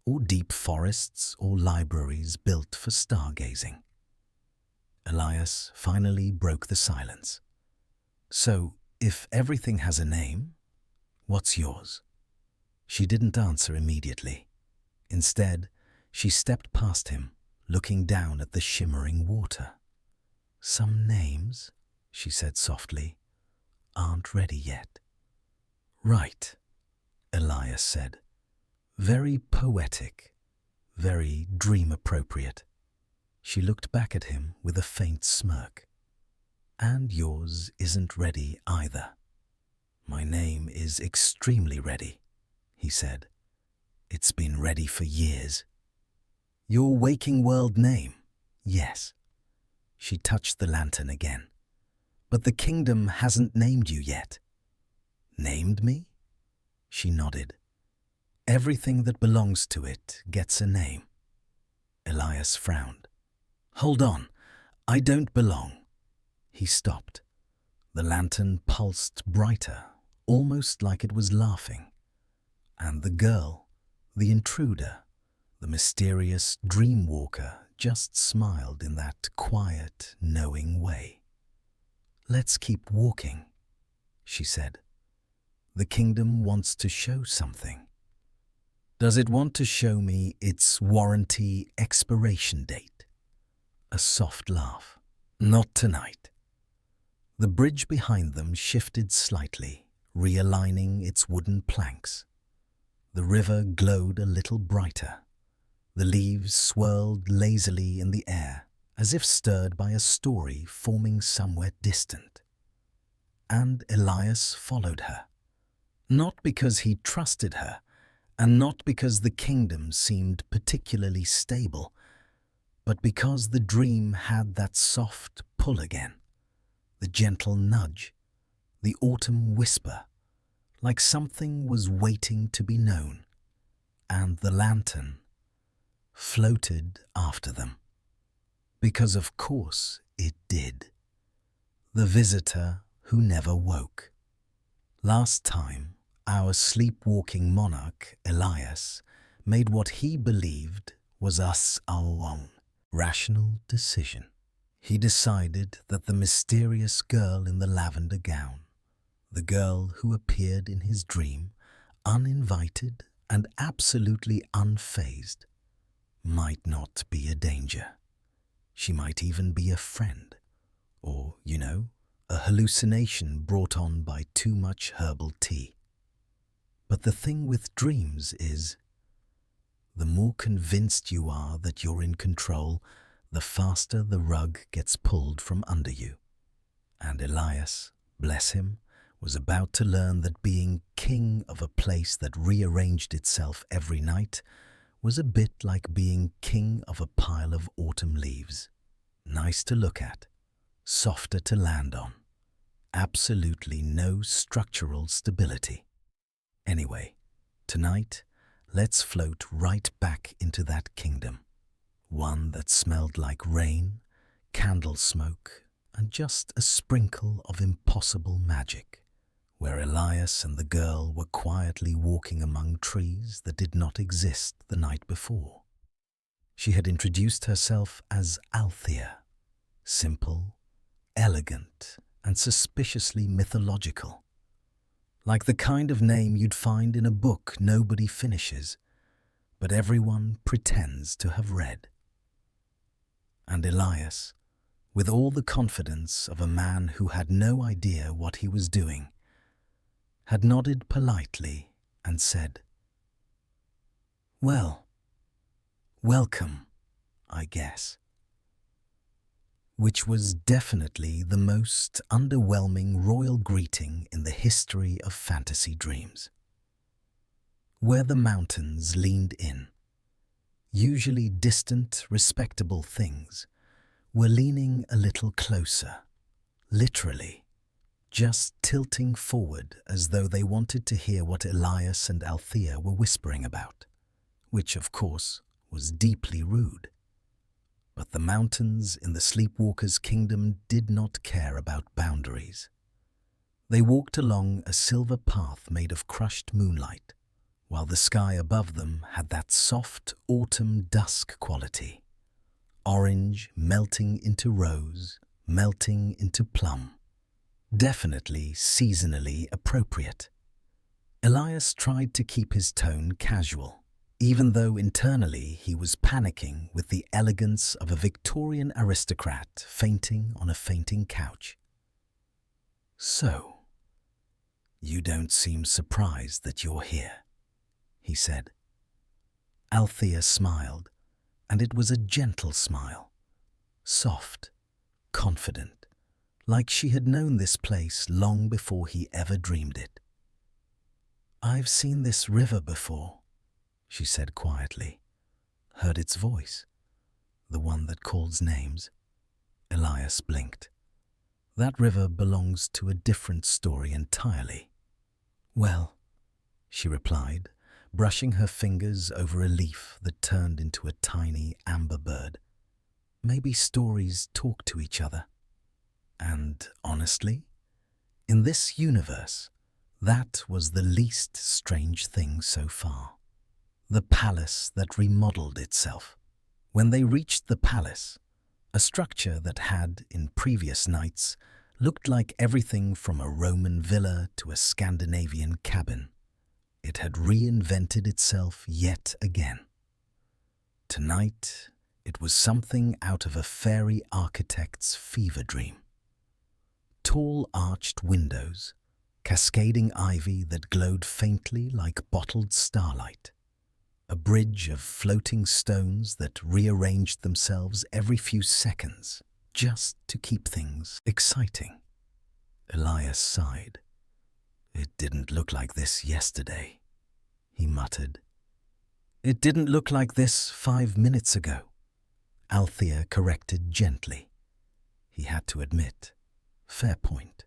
or deep forests or libraries built for stargazing. Elias finally broke the silence. So, if everything has a name, what's yours? She didn't answer immediately. Instead, she stepped past him, looking down at the shimmering water. Some names, she said softly, aren't ready yet. Right, Elias said. Very poetic, very dream-appropriate. She looked back at him with a faint smirk. And yours isn't ready either. My name is extremely ready, he said. It's been ready for years. Your waking world name? Yes. She touched the lantern again. But the kingdom hasn't named you yet. Named me? She nodded. Everything that belongs to it gets a name. Elias frowned. Hold on, I don't belong. He stopped. The lantern pulsed brighter, almost like it was laughing. And the girl, the intruder, the mysterious dreamwalker, just smiled in that quiet, knowing way. Let's keep walking, she said. The kingdom wants to show something. Does it want to show me its warranty expiration date? A soft laugh. Not tonight. The bridge behind them shifted slightly, realigning its wooden planks. The river glowed a little brighter. The leaves swirled lazily in the air, as if stirred by a story forming somewhere distant. And Elias followed her. Not because he trusted her, and not because the kingdom seemed particularly stable, but because the dream had that soft pull again, the gentle nudge, the autumn whisper, like something was waiting to be known, and the lantern floated after them. Because of course it did. The visitor who never woke. Last time, our sleepwalking monarch, Elias, made what he believed was our own rational decision. He decided that the mysterious girl in the lavender gown, the girl who appeared in his dream, uninvited and absolutely unfazed, might not be a danger. She might even be a friend, or, a hallucination brought on by too much herbal tea. But the thing with dreams is, the more convinced you are that you're in control, the faster the rug gets pulled from under you. And Elias, bless him, was about to learn that being king of a place that rearranged itself every night was a bit like being king of a pile of autumn leaves. Nice to look at, softer to land on, absolutely no structural stability. Anyway, tonight, let's float right back into that kingdom, one that smelled like rain, candle smoke, and just a sprinkle of impossible magic, where Elias and the girl were quietly walking among trees that did not exist the night before. She had introduced herself as Althea, simple, elegant, and suspiciously mythological, like the kind of name you'd find in a book nobody finishes, but everyone pretends to have read. And Elias, with all the confidence of a man who had no idea what he was doing, had nodded politely and said, "Well, welcome, I guess." Which was definitely the most underwhelming royal greeting in the history of fantasy dreams. Where the mountains leaned in, usually distant, respectable things were leaning a little closer, literally, just tilting forward as though they wanted to hear what Elias and Althea were whispering about, which, of course, was deeply rude. But the mountains in the Sleepwalker's kingdom did not care about boundaries. They walked along a silver path made of crushed moonlight, while the sky above them had that soft autumn dusk quality, orange melting into rose, melting into plum. Definitely seasonally appropriate. Elias tried to keep his tone casual, even though internally he was panicking with the elegance of a Victorian aristocrat fainting on a fainting couch. "So, you don't seem surprised that you're here," he said. Althea smiled, and it was a gentle smile, soft, confident, like she had known this place long before he ever dreamed it. "I've seen this river before," she said quietly. "Heard its voice, the one that calls names." Elias blinked. "That river belongs to a different story entirely." "Well," she replied, brushing her fingers over a leaf that turned into a tiny amber bird. "Maybe stories talk to each other. And honestly, in this universe, that was the least strange thing so far. The palace that remodeled itself. When they reached the palace, a structure that had, in previous nights, looked like everything from a Roman villa to a Scandinavian cabin, it had reinvented itself yet again. Tonight, it was something out of a fairy architect's fever dream. Tall arched windows, cascading ivy that glowed faintly like bottled starlight, a bridge of floating stones that rearranged themselves every few seconds just to keep things exciting. Elias sighed. "It didn't look like this yesterday," he muttered. "It didn't look like this 5 minutes ago," Althea corrected gently. He had to admit, fair point.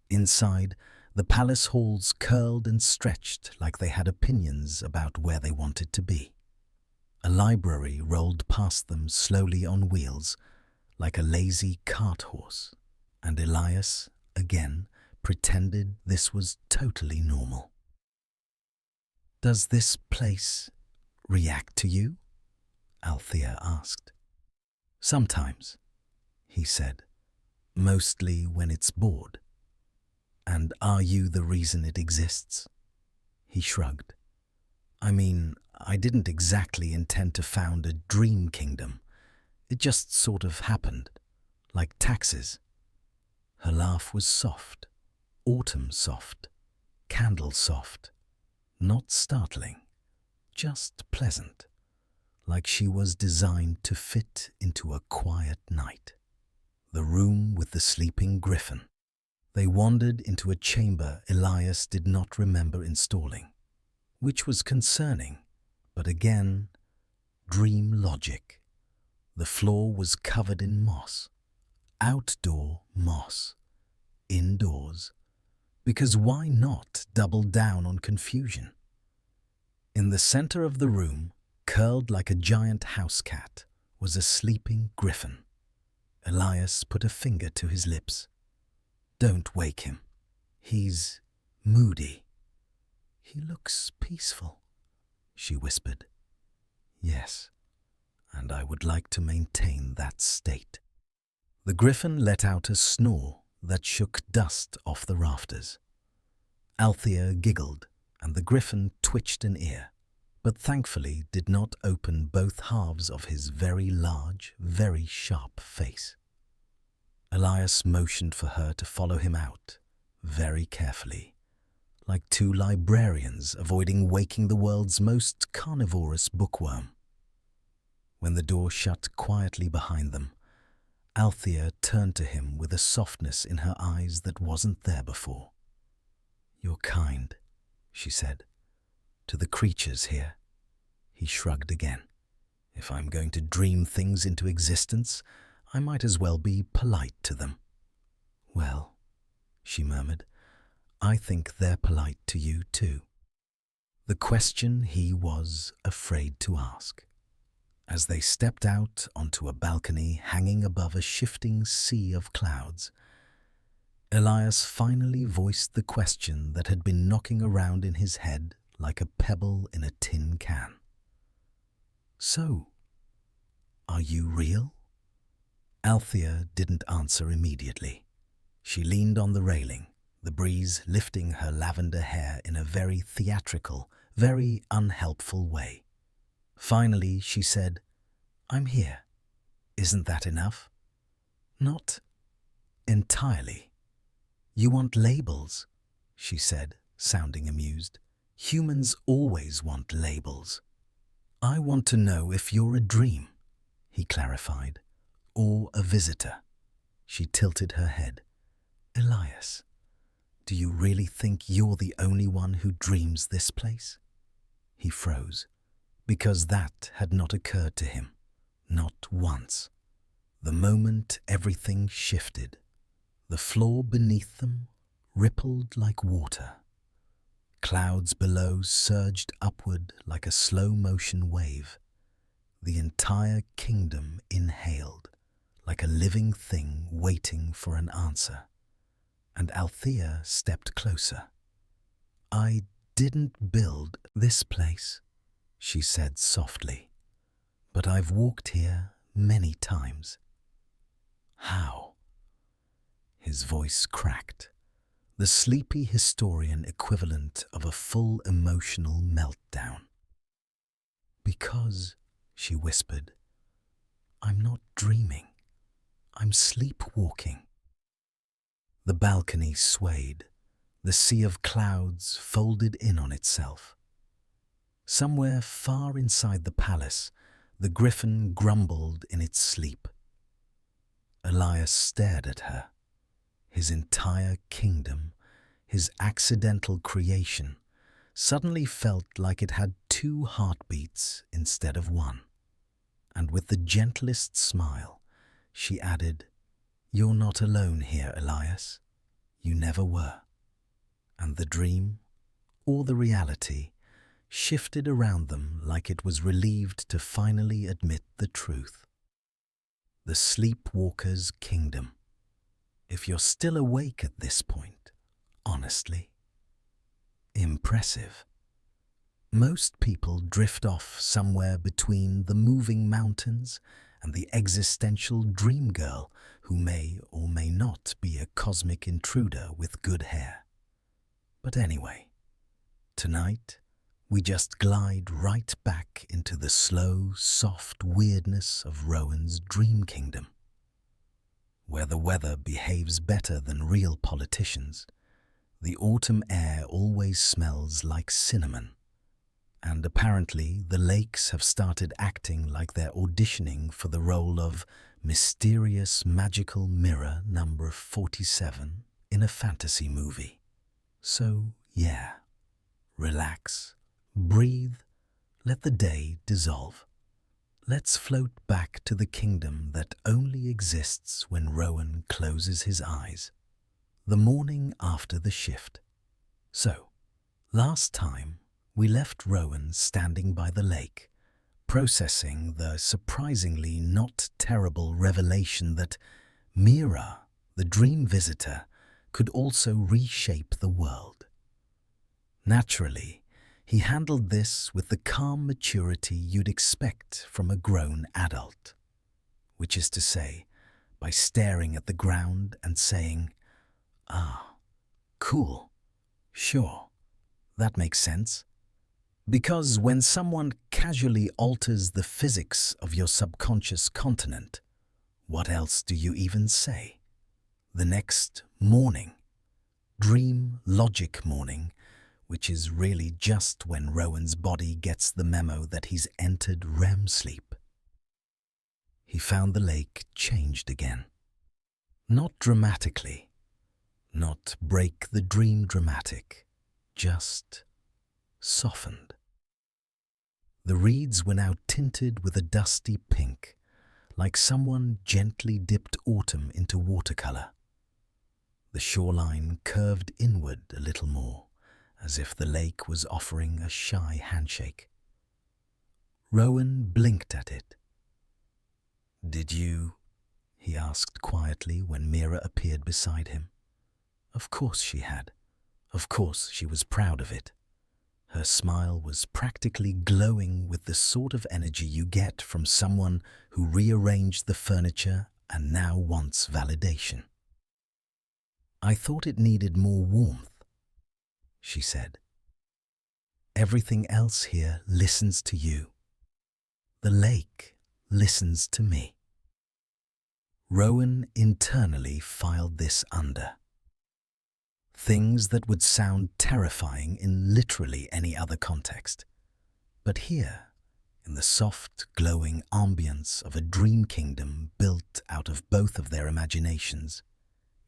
Inside, the palace halls curled and stretched like they had opinions about where they wanted to be. A library rolled past them slowly on wheels, like a lazy cart horse, and Elias, again, pretended this was totally normal. "Does this place react to you?" Althea asked. "Sometimes," he said, "mostly when it's bored." "And are you the reason it exists?" He shrugged. "I mean, I didn't exactly intend to found a dream kingdom. It just sort of happened, like taxes." Her laugh was soft, autumn soft, candle soft, not startling, just pleasant, like she was designed to fit into a quiet night. The room with the sleeping griffin. They wandered into a chamber Elias did not remember installing, which was concerning, but again, dream logic. The floor was covered in moss, outdoor moss, indoors, because why not double down on confusion? In the center of the room, curled like a giant house cat, was a sleeping griffin. Elias put a finger to his lips. "Don't wake him. He's moody." "He looks peaceful," she whispered. "Yes, and I would like to maintain that state." The griffin let out a snore that shook dust off the rafters. Althea giggled, and the griffin twitched an ear, but thankfully did not open both halves of his very large, very sharp face. Elias motioned for her to follow him out, very carefully, like two librarians avoiding waking the world's most carnivorous bookworm. When the door shut quietly behind them, Althea turned to him with a softness in her eyes that wasn't there before. "You're kind," she said, "to the creatures here." He shrugged again. "If I'm going to dream things into existence, I might as well be polite to them." "Well," she murmured, "I think they're polite to you too." The question he was afraid to ask. As they stepped out onto a balcony hanging above a shifting sea of clouds, Elias finally voiced the question that had been knocking around in his head like a pebble in a tin can. "So, are you real?" Althea didn't answer immediately. She leaned on the railing, the breeze lifting her lavender hair in a very theatrical, very unhelpful way. Finally, she said, "I'm here. Isn't that enough?" "Not entirely. You want labels," she said, sounding amused. "Humans always want labels." "I want to know if you're a dream," he clarified, "or a visitor." She tilted her head. "Elias, do you really think you're the only one who dreams this place?" He froze, because that had not occurred to him, not once. The moment everything shifted, the floor beneath them rippled like water. Clouds below surged upward like a slow-motion wave. The entire kingdom inhaled, like a living thing waiting for an answer. And Althea stepped closer. "I didn't build this place," she said softly, "but I've walked here many times." "How?" His voice cracked, the sleepy historian equivalent of a full emotional meltdown. "Because," she whispered, "I'm not dreaming. I'm sleepwalking." The balcony swayed. The sea of clouds folded in on itself. Somewhere far inside the palace, the griffin grumbled in its sleep. Elias stared at her. His entire kingdom, his accidental creation, suddenly felt like it had two heartbeats instead of one. And with the gentlest smile, she added, "You're not alone here, Elias. You never were." And the dream, or the reality, shifted around them like it was relieved to finally admit the truth. The sleepwalker's kingdom. If you're still awake at this point, honestly, impressive. Most people drift off somewhere between the moving mountains and the existential dream girl who may or may not be a cosmic intruder with good hair. But anyway, tonight we just glide right back into the slow, soft weirdness of Rowan's dream kingdom, where the weather behaves better than real politicians. The autumn air always smells like cinnamon, and apparently the lakes have started acting like they're auditioning for the role of mysterious magical mirror number 47 in a fantasy movie. So, yeah, relax, breathe, let the day dissolve. Let's float back to the kingdom that only exists when Rowan closes his eyes. The morning after the shift. So, last time we left Rowan standing by the lake, processing the surprisingly not terrible revelation that Mira, the dream visitor, could also reshape the world. Naturally, he handled this with the calm maturity you'd expect from a grown adult, which is to say, by staring at the ground and saying, "Ah, cool, sure, that makes sense." Because when someone casually alters the physics of your subconscious continent, what else do you even say? The next morning, dream logic morning, which is really just when Rowan's body gets the memo that he's entered REM sleep. He found the lake changed again. Not dramatically, not break the dream dramatic, just softened. The reeds were now tinted with a dusty pink, like someone gently dipped autumn into watercolor. The shoreline curved inward a little more, as if the lake was offering a shy handshake. Rowan blinked at it. "Did you?" he asked quietly when Mira appeared beside him. Of course she had. Of course she was proud of it. Her smile was practically glowing with the sort of energy you get from someone who rearranged the furniture and now wants validation. "I thought it needed more warmth," she said. "Everything else here listens to you. The lake listens to me." Rowan internally filed this under. Things that would sound terrifying in literally any other context. But here, in the soft, glowing ambience of a dream kingdom built out of both of their imaginations,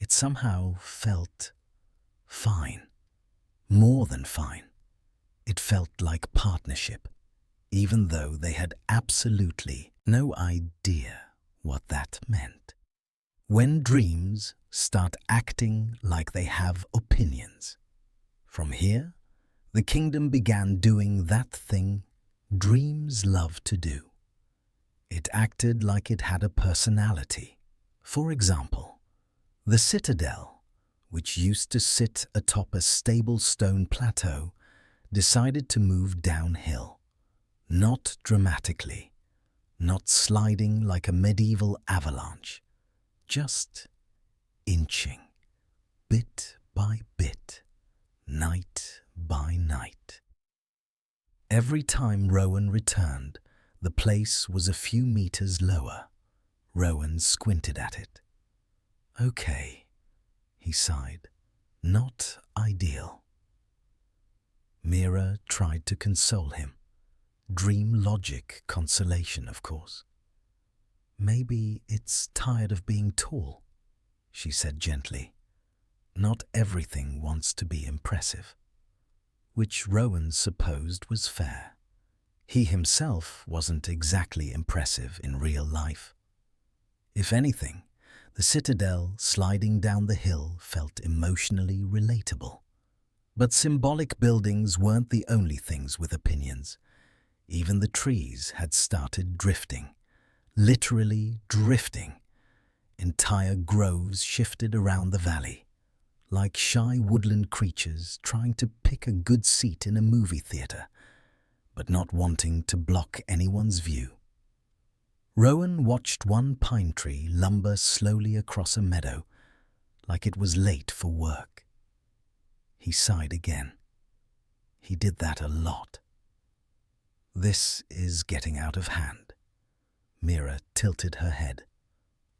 it somehow felt fine. More than fine. It felt like partnership, even though they had absolutely no idea what that meant. When dreams start acting like they have opinions. From here, the kingdom began doing that thing dreams love to do. It acted like it had a personality. For example, the citadel, which used to sit atop a stable stone plateau, decided to move downhill. Not dramatically, not sliding like a medieval avalanche, just inching, bit by bit, night by night. Every time Rowan returned, the place was a few meters lower. Rowan squinted at it. "Okay," he sighed, "not ideal." Mira tried to console him. Dream logic consolation, of course. "Maybe it's tired of being tall," she said gently. "Not everything wants to be impressive." Which Rowan supposed was fair. He himself wasn't exactly impressive in real life. If anything, the citadel sliding down the hill felt emotionally relatable. But symbolic buildings weren't the only things with opinions. Even the trees had started drifting. Literally drifting. Entire groves shifted around the valley, like shy woodland creatures trying to pick a good seat in a movie theater, but not wanting to block anyone's view. Rowan watched one pine tree lumber slowly across a meadow, like it was late for work. He sighed again. He did that a lot. This is getting out of hand. Mira tilted her head.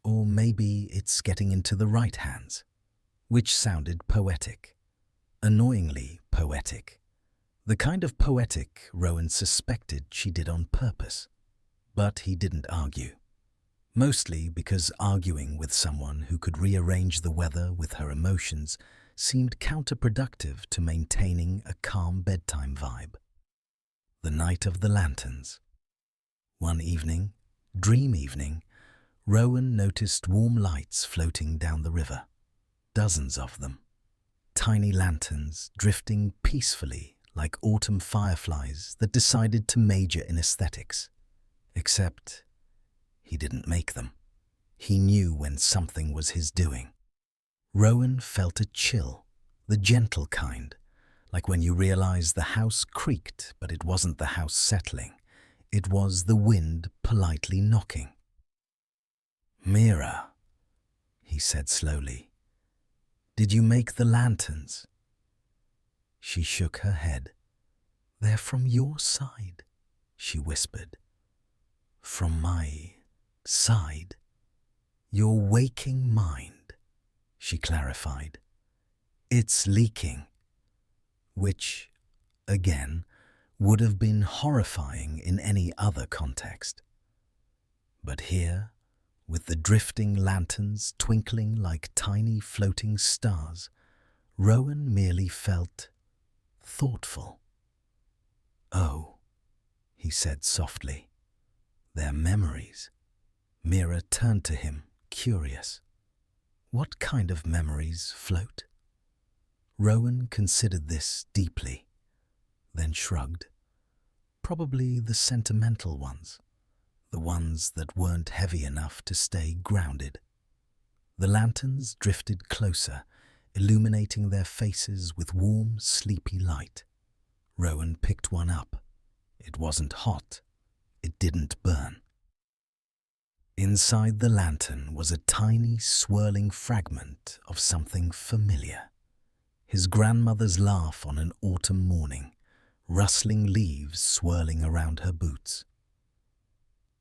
Or maybe it's getting into the right hands, which sounded poetic. Annoyingly poetic. The kind of poetic Rowan suspected she did on purpose. But he didn't argue. Mostly because arguing with someone who could rearrange the weather with her emotions seemed counterproductive to maintaining a calm bedtime vibe. The night of the lanterns. One evening, dream evening, Rowan noticed warm lights floating down the river. Dozens of them. Tiny lanterns drifting peacefully like autumn fireflies that decided to major in aesthetics. Except he didn't make them. He knew when something was his doing. Rowan felt a chill, the gentle kind, like when you realize the house creaked but it wasn't the house settling. It was the wind politely knocking. "Mira," he said slowly. Did you make the lanterns? She shook her head. They're from your side, she whispered. From my side? Your waking mind, she clarified. It's leaking. Which, again, would have been horrifying in any other context. But here, with the drifting lanterns twinkling like tiny floating stars, Rowan merely felt thoughtful. Oh, he said softly. They're memories. Mira turned to him, curious. What kind of memories float? Rowan considered this deeply, then shrugged. Probably the sentimental ones, the ones that weren't heavy enough to stay grounded. The lanterns drifted closer, illuminating their faces with warm, sleepy light. Rowan picked one up. It wasn't hot. It didn't burn. Inside the lantern was a tiny, swirling fragment of something familiar. His grandmother's laugh on an autumn morning, rustling leaves swirling around her boots.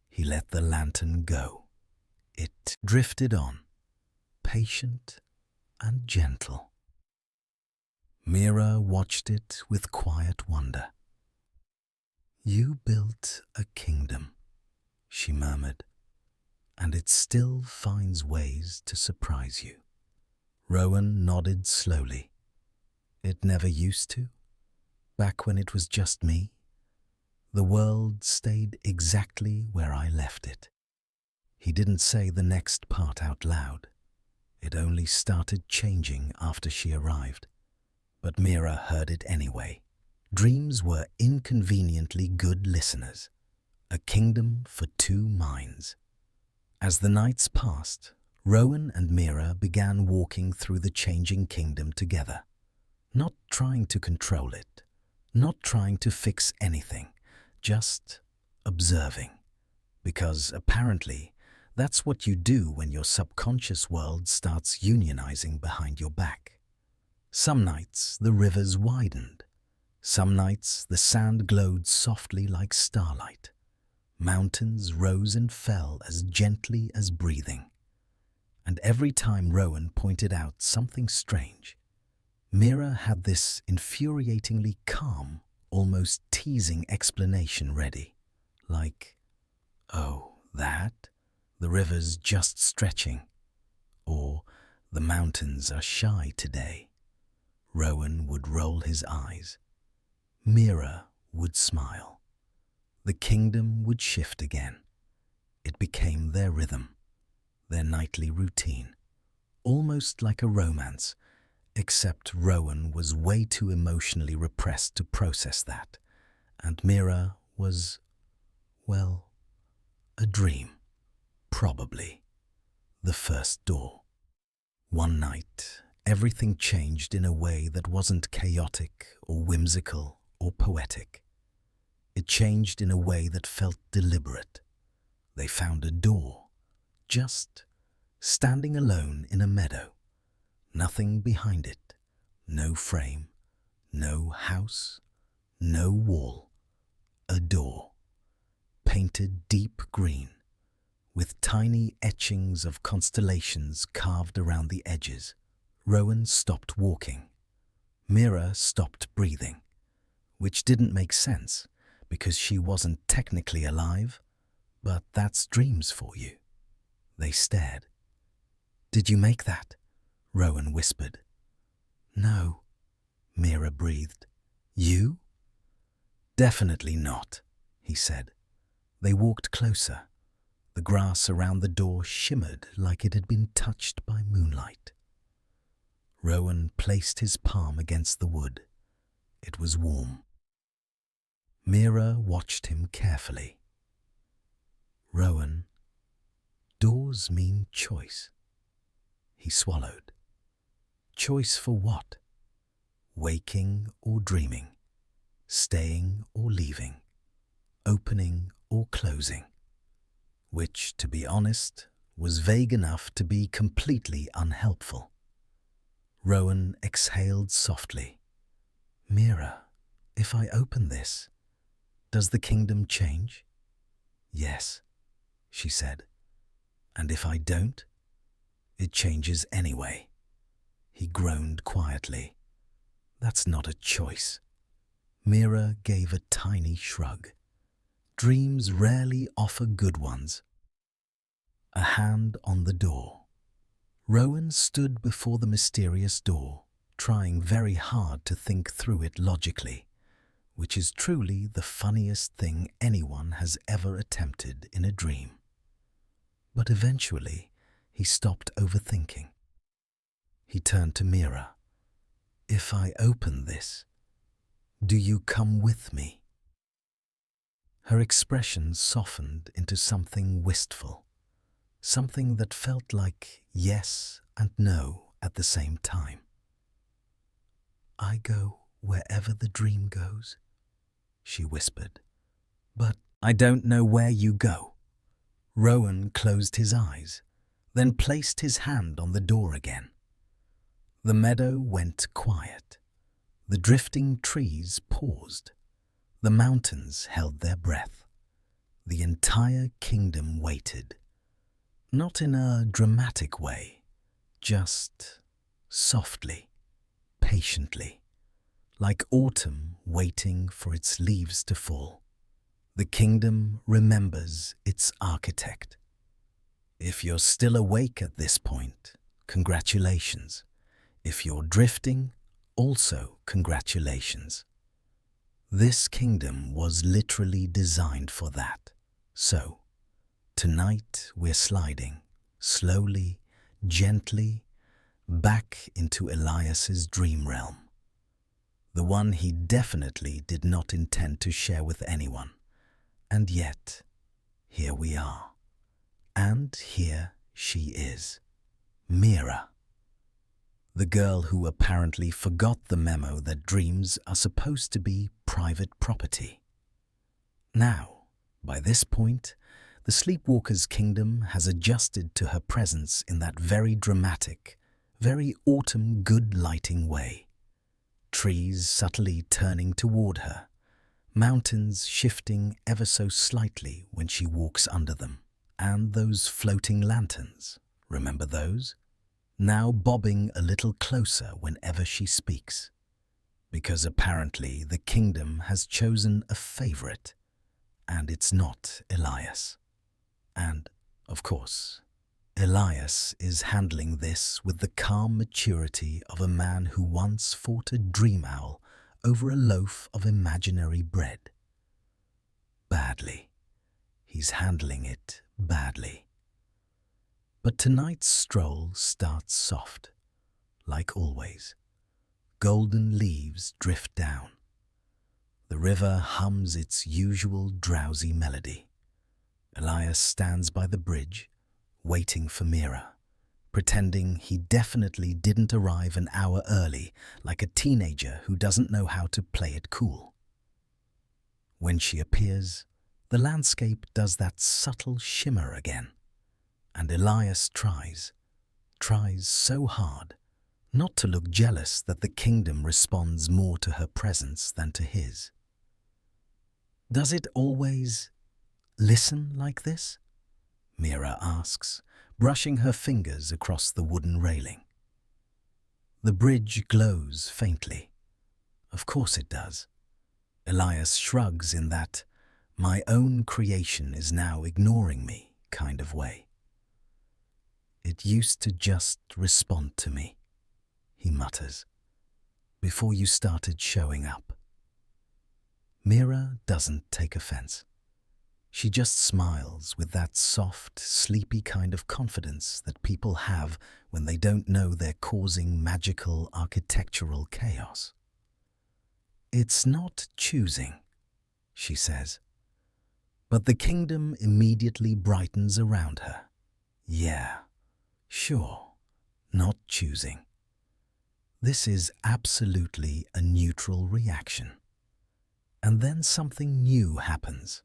He let the lantern go. It drifted on, patient and gentle. Mira watched it with quiet wonder. You built a kingdom, she murmured, and it still finds ways to surprise you. Rowan nodded slowly. It never used to. Back when it was just me, the world stayed exactly where I left it. He didn't say the next part out loud. It only started changing after she arrived. But Mira heard it anyway. Dreams were inconveniently good listeners. A kingdom for two minds. As the nights passed, Rowan and Mira began walking through the changing kingdom together. Not trying to control it, not trying to fix anything, just observing. Because apparently, that's what you do when your subconscious world starts unionizing behind your back. Some nights the rivers widened. Some nights the sand glowed softly like starlight. Mountains rose and fell as gently as breathing. And every time Rowan pointed out something strange, Mira had this infuriatingly calm, almost teasing explanation ready. Like, oh, that? The river's just stretching. Or, the mountains are shy today. Rowan would roll his eyes. Mira would smile. The kingdom would shift again. It became their rhythm, their nightly routine, almost like a romance, except Rowan was way too emotionally repressed to process that, and Mira was, well, a dream, probably, the first door. One night, everything changed in a way that wasn't chaotic or whimsical or poetic. It changed in a way that felt deliberate. They found a door, just standing alone in a meadow. Nothing behind it, no frame, no house, no wall. A door, painted deep green, with tiny etchings of constellations carved around the edges. Rowan stopped walking. Mira stopped breathing, which didn't make sense because she wasn't technically alive, but that's dreams for you. They stared. Did you make that? Rowan whispered. No, Mira breathed. You? Definitely not, he said. They walked closer. The grass around the door shimmered like it had been touched by moonlight. Rowan placed his palm against the wood. It was warm. Mira watched him carefully. Rowan, doors mean choice. He swallowed. Choice for what? Waking or dreaming, staying or leaving, opening or closing. Which, to be honest, was vague enough to be completely unhelpful. Rowan exhaled softly. Mira, if I open this, does the kingdom change? Yes, she said. And if I don't? It changes anyway. He groaned quietly. That's not a choice. Mira gave a tiny shrug. Dreams rarely offer good ones. A hand on the door. Rowan stood before the mysterious door, trying very hard to think through it logically, which is truly the funniest thing anyone has ever attempted in a dream. But eventually, he stopped overthinking. He turned to Mira. If I open this, do you come with me? Her expression softened into something wistful, something that felt like yes and no at the same time. I go wherever the dream goes, she whispered. But I don't know where you go. Rowan closed his eyes, then placed his hand on the door again. The meadow went quiet. The drifting trees paused. The mountains held their breath. The entire kingdom waited. Not in a dramatic way, just softly, patiently, like autumn waiting for its leaves to fall. The kingdom remembers its architect. If you're still awake at this point, congratulations. If you're drifting, also congratulations. This kingdom was literally designed for that. So, tonight we're sliding, slowly, gently, back into Elias's dream realm. The one he definitely did not intend to share with anyone. And yet, here we are. And here she is, Mira. The girl who apparently forgot the memo that dreams are supposed to be private property. Now, by this point, the Sleepwalker's kingdom has adjusted to her presence in that very dramatic, very autumn good lighting way. Trees subtly turning toward her, mountains shifting ever so slightly when she walks under them, and those floating lanterns, remember those? Now bobbing a little closer whenever she speaks. Because apparently the kingdom has chosen a favorite, and it's not Elias. And, of course, Elias is handling this with the calm maturity of a man who once fought a dream owl over a loaf of imaginary bread. Badly. He's handling it badly. But tonight's stroll starts soft, like always. Golden leaves drift down. The river hums its usual drowsy melody. Elias stands by the bridge, waiting for Mira, pretending he definitely didn't arrive an hour early, like a teenager who doesn't know how to play it cool. When she appears, the landscape does that subtle shimmer again. And Elias tries so hard, not to look jealous that the kingdom responds more to her presence than to his. Does it always listen like this? Mira asks, brushing her fingers across the wooden railing. The bridge glows faintly. Of course it does. Elias shrugs in that my own creation is now ignoring me kind of way. It used to just respond to me, he mutters, before you started showing up. Mira doesn't take offense. She just smiles with that soft, sleepy kind of confidence that people have when they don't know they're causing magical architectural chaos. It's not choosing, she says. But the kingdom immediately brightens around her. Yeah, sure, not choosing. This is absolutely a neutral reaction. And then something new happens.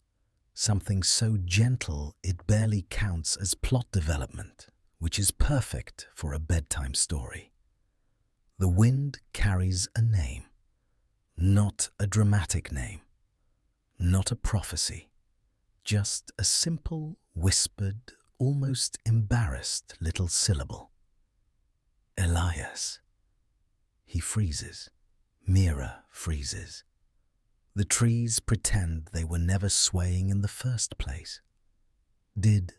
something so gentle it barely counts as plot development, which is perfect for a bedtime story. The wind carries a name, not a dramatic name, not a prophecy, just a simple, whispered, almost embarrassed little syllable. Elias. He freezes. Mira freezes. The trees pretend they were never swaying in the first place. Did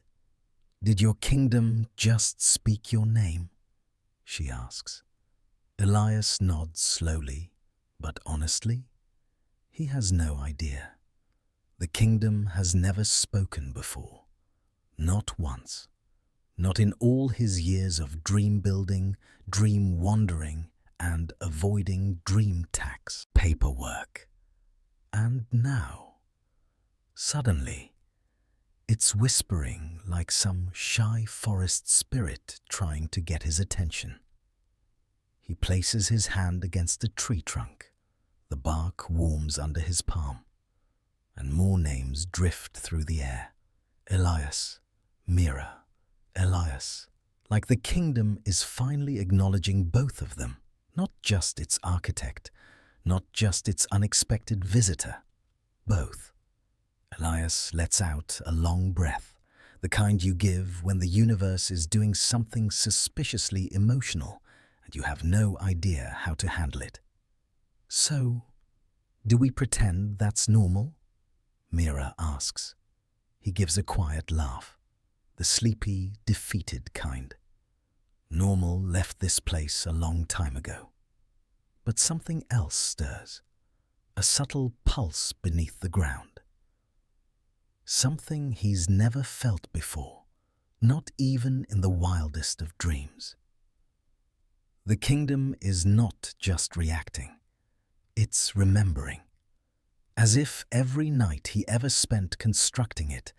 your kingdom just speak your name? She asks. Elias nods slowly, but honestly, he has no idea. The kingdom has never spoken before. Not once. Not in all his years of dream building, dream wandering, and avoiding dream tax paperwork. And now, suddenly, it's whispering like some shy forest spirit trying to get his attention. He places his hand against a tree trunk. The bark warms under his palm, and more names drift through the air. Elias, Mira, Elias. Like the kingdom is finally acknowledging both of them, not just its architect, not just its unexpected visitor. Both. Elias lets out a long breath, the kind you give when the universe is doing something suspiciously emotional and you have no idea how to handle it. So, do we pretend that's normal? Mira asks. He gives a quiet laugh, the sleepy, defeated kind. Normal left this place a long time ago. But something else stirs, a subtle pulse beneath the ground. Something he's never felt before, not even in the wildest of dreams. The kingdom is not just reacting, it's remembering. As if every night he ever spent constructing it,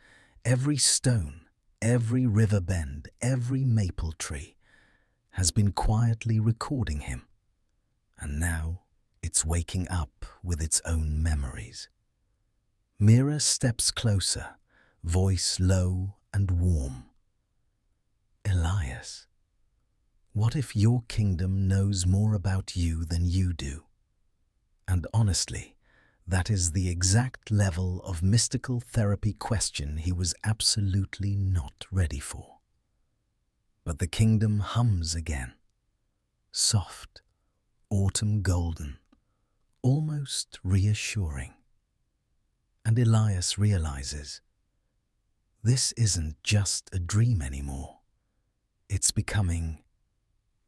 every stone, every river bend, every maple tree, has been quietly recording him. And now it's waking up with its own memories. Mira steps closer, voice low and warm. Elias, what if your kingdom knows more about you than you do? And honestly, that is the exact level of mystical therapy question he was absolutely not ready for. But the kingdom hums again. Soft, autumn golden, almost reassuring. And Elias realizes, this isn't just a dream anymore. It's becoming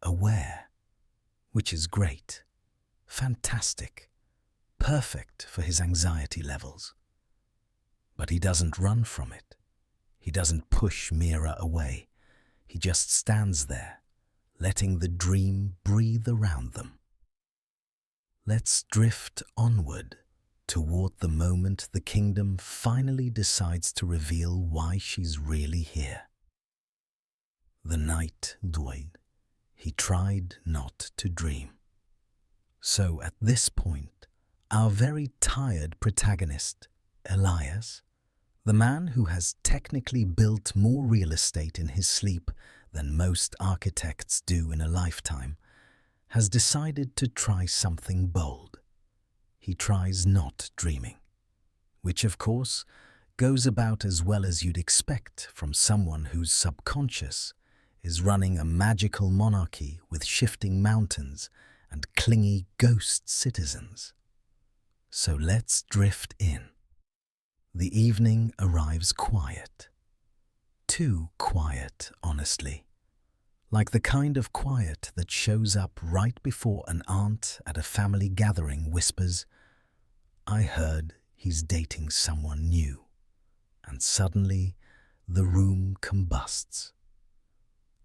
aware, which is great, fantastic, perfect for his anxiety levels. But he doesn't run from it. He doesn't push Mira away. He just stands there, letting the dream breathe around them. Let's drift onward toward the moment the kingdom finally decides to reveal why she's really here. The night died. He tried not to dream. So at this point, our very tired protagonist, Elias, the man who has technically built more real estate in his sleep than most architects do in a lifetime, has decided to try something bold. He tries not dreaming, which of course goes about as well as you'd expect from someone whose subconscious is running a magical monarchy with shifting mountains and clingy ghost citizens. So let's drift in. The evening arrives quiet. Too quiet, honestly. Like the kind of quiet that shows up right before an aunt at a family gathering whispers, "I heard he's dating someone new." And suddenly, the room combusts.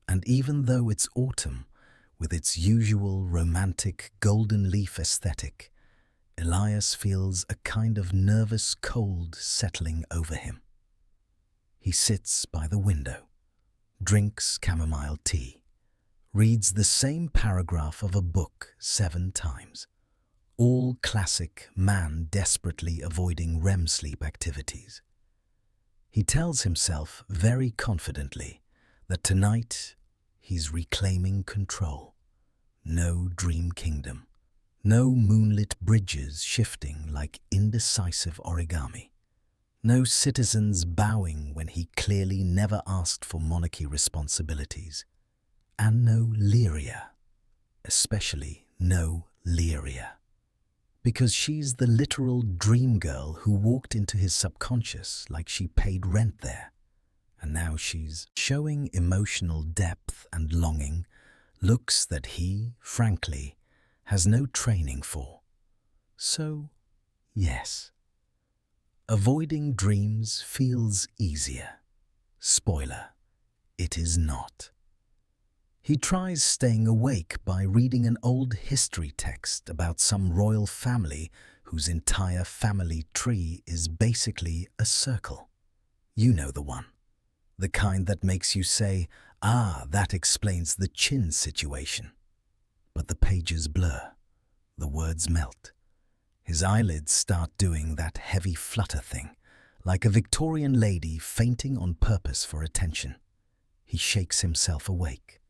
And even though it's autumn, with its usual romantic golden leaf aesthetic, Elias feels a kind of nervous cold settling over him. He sits by the window, drinks chamomile tea, reads the same paragraph of a book 7 times, all classic man desperately avoiding REM sleep activities. He tells himself very confidently that tonight he's reclaiming control. No dream kingdom. No moonlit bridges shifting like indecisive origami. No citizens bowing when he clearly never asked for monarchy responsibilities. And no Lyria. Especially no Lyria. Because she's the literal dream girl who walked into his subconscious like she paid rent there. And now she's showing emotional depth and longing, looks that he, frankly, has no training for. So, yes. Avoiding dreams feels easier. Spoiler, it is not. He tries staying awake by reading an old history text about some royal family whose entire family tree is basically a circle. You know the one. The kind that makes you say, "Ah, that explains the chin situation." But the pages blur. The words melt. His eyelids start doing that heavy flutter thing, like a Victorian lady fainting on purpose for attention. He shakes himself awake.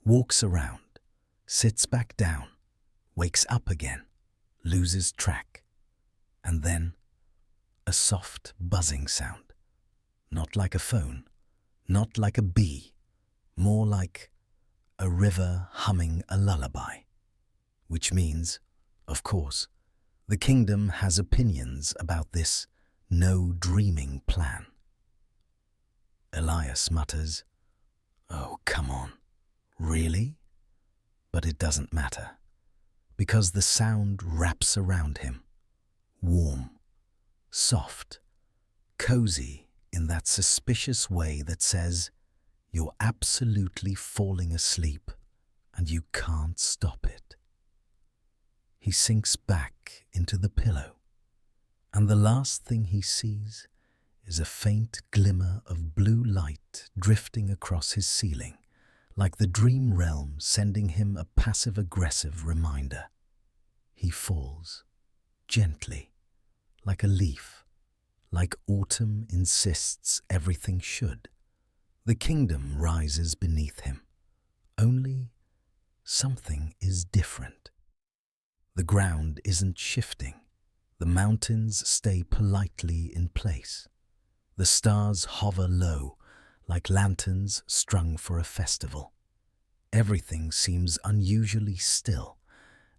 Walks around, sits back down, wakes up again, loses track. And then, a soft buzzing sound. Not like a phone, not like a bee, more like a river humming a lullaby. Which means, of course, the kingdom has opinions about this no-dreaming plan. Elias mutters, "Oh, come on. Really?" But it doesn't matter, because the sound wraps around him, warm, soft, cozy in that suspicious way that says, you're absolutely falling asleep and you can't stop it. He sinks back into the pillow, and the last thing he sees is a faint glimmer of blue light drifting across his ceiling, like the dream realm sending him a passive-aggressive reminder. He falls, gently, like a leaf, like autumn insists everything should. The kingdom rises beneath him. Only something is different. The ground isn't shifting. The mountains stay politely in place. The stars hover low, like lanterns strung for a festival. Everything seems unusually still,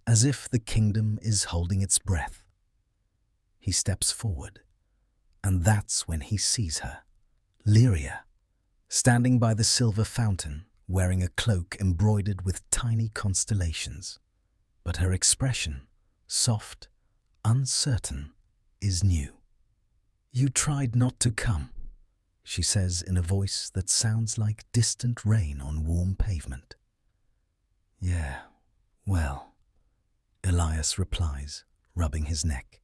as if the kingdom is holding its breath. He steps forward, and that's when he sees her, Lyria, standing by the silver fountain, wearing a cloak embroidered with tiny constellations. But her expression, soft, uncertain, is new. "You tried not to come," she says in a voice that sounds like distant rain on warm pavement. "Yeah, well," Elias replies, rubbing his neck.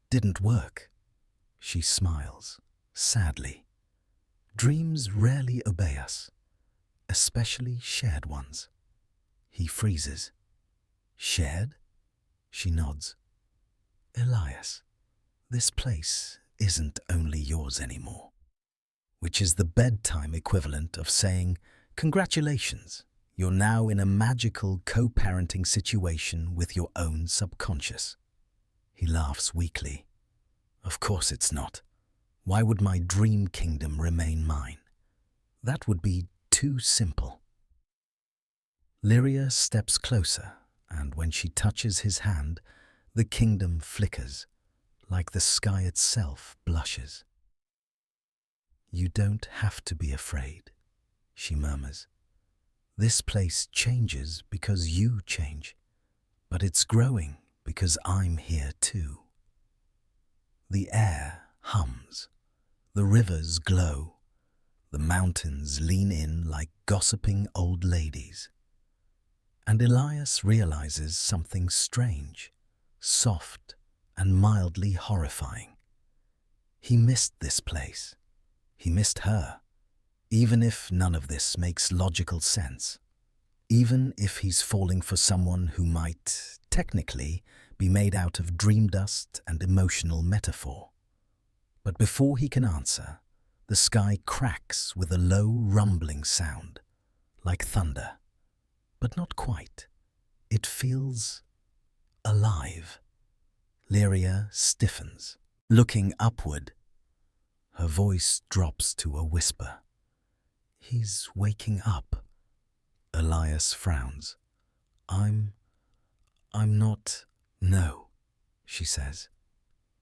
"Didn't work." She smiles, sadly. Dreams rarely obey us, especially shared ones. He freezes. "Shared?" She nods. "Elias, this place isn't only yours anymore." Which is the bedtime equivalent of saying, "Congratulations, you're now in a magical co-parenting situation with your own subconscious." He laughs weakly. "Of course it's not. Why would my dream kingdom remain mine? That would be too simple." Lyria steps closer, and when she touches his hand, the kingdom flickers, like the sky itself blushes. "You don't have to be afraid," she murmurs. "This place changes because you change, but it's growing because I'm here too." The air hums, the rivers glow, the mountains lean in like gossiping old ladies. And Elias realizes something strange, soft and mildly horrifying. He missed this place. He missed her, even if none of this makes logical sense. Even if he's falling for someone who might, technically, be made out of dream dust and emotional metaphor. But before he can answer, The sky cracks with a low rumbling sound, like thunder, but not quite. It feels alive. Lyria stiffens. Looking upward, her voice drops to a whisper. He's waking up. Elias frowns. I'm not. No, she says.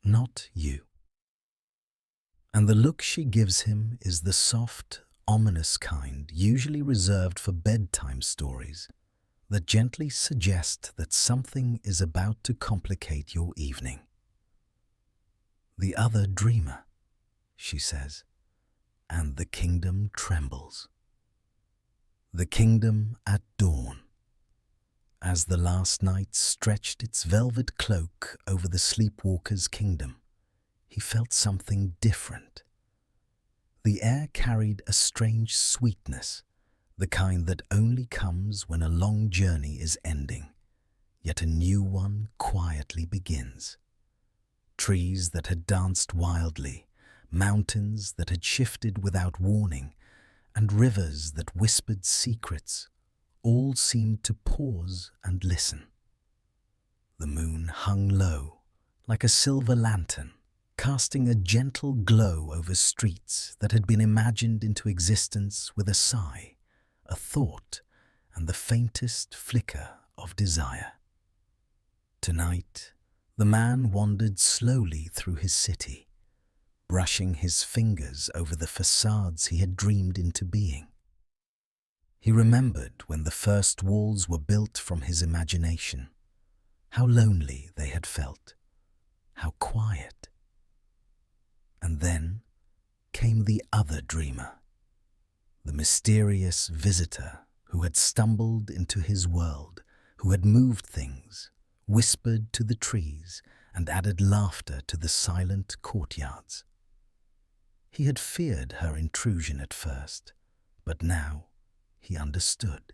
Not you. And the look she gives him is the soft, ominous kind usually reserved for bedtime stories that gently suggest that something is about to complicate your evening. The other dreamer, she says, and the kingdom trembles. The kingdom at dawn. As the last night stretched its velvet cloak over the sleepwalker's kingdom, he felt something different. The air carried a strange sweetness, the kind that only comes when a long journey is ending, yet a new one quietly begins. Trees that had danced wildly, mountains that had shifted without warning, and rivers that whispered secrets, all seemed to pause and listen. The moon hung low, like a silver lantern, casting a gentle glow over streets that had been imagined into existence with a sigh, a thought, and the faintest flicker of desire. Tonight, the man wandered slowly through his city, brushing his fingers over the facades he had dreamed into being. He remembered when the first walls were built from his imagination, how lonely they had felt, how quiet. And then came the other dreamer, the mysterious visitor who had stumbled into his world, who had moved things, whispered to the trees, and added laughter to the silent courtyards. He had feared her intrusion at first, but now he understood.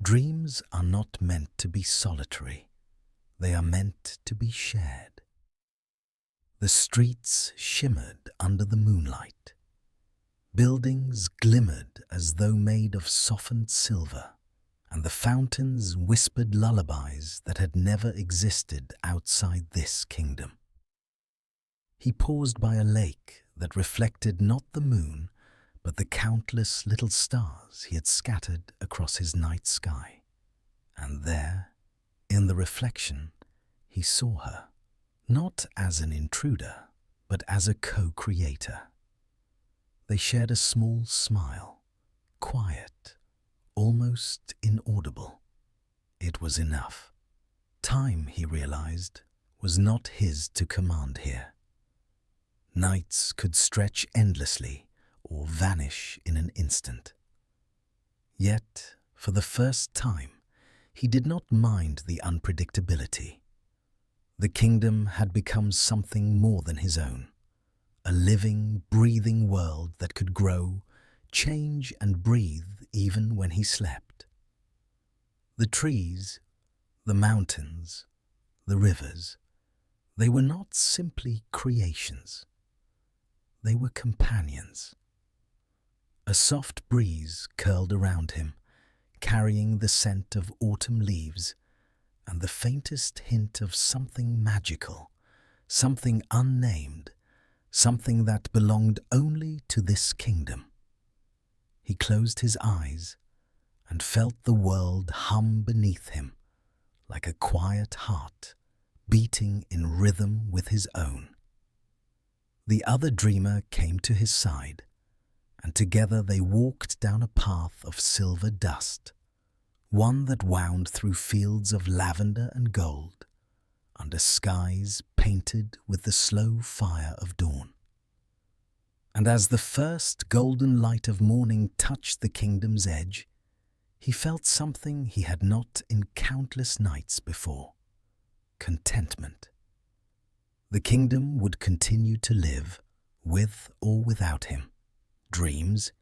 Dreams are not meant to be solitary. They are meant to be shared. The streets shimmered under the moonlight. Buildings glimmered as though made of softened silver, and the fountains whispered lullabies that had never existed outside this kingdom. He paused by a lake that reflected not the moon, but the countless little stars he had scattered across his night sky. And there, in the reflection, he saw her, not as an intruder, but as a co-creator. They shared a small smile, quiet, almost inaudible. It was enough. Time, he realized, was not his to command here. Nights could stretch endlessly or vanish in an instant. Yet, for the first time, he did not mind the unpredictability. The kingdom had become something more than his own, a living, breathing world that could grow, change and breathe even when he slept. The trees, the mountains, the rivers, they were not simply creations. They were companions. A soft breeze curled around him, carrying the scent of autumn leaves and the faintest hint of something magical, something unnamed, something that belonged only to this kingdom. He closed his eyes and felt the world hum beneath him, like a quiet heart beating in rhythm with his own. The other dreamer came to his side, and together they walked down a path of silver dust, one that wound through fields of lavender and gold, under skies painted with the slow fire of dawn. And as the first golden light of morning touched the kingdom's edge, he felt something he had not in countless nights before: contentment. The kingdom would continue to live, with or without him. Dreams,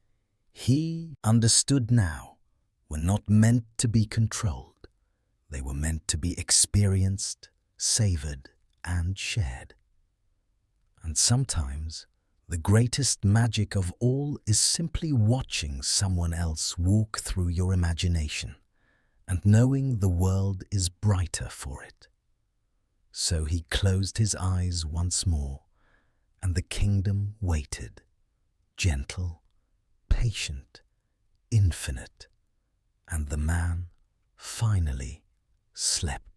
he understood now, were not meant to be controlled. They were meant to be experienced, savored, and shared. And sometimes The greatest magic of all is simply watching someone else walk through your imagination and knowing the world is brighter for it. So he closed his eyes once more, and the kingdom waited, gentle, patient, infinite, and the man finally slept.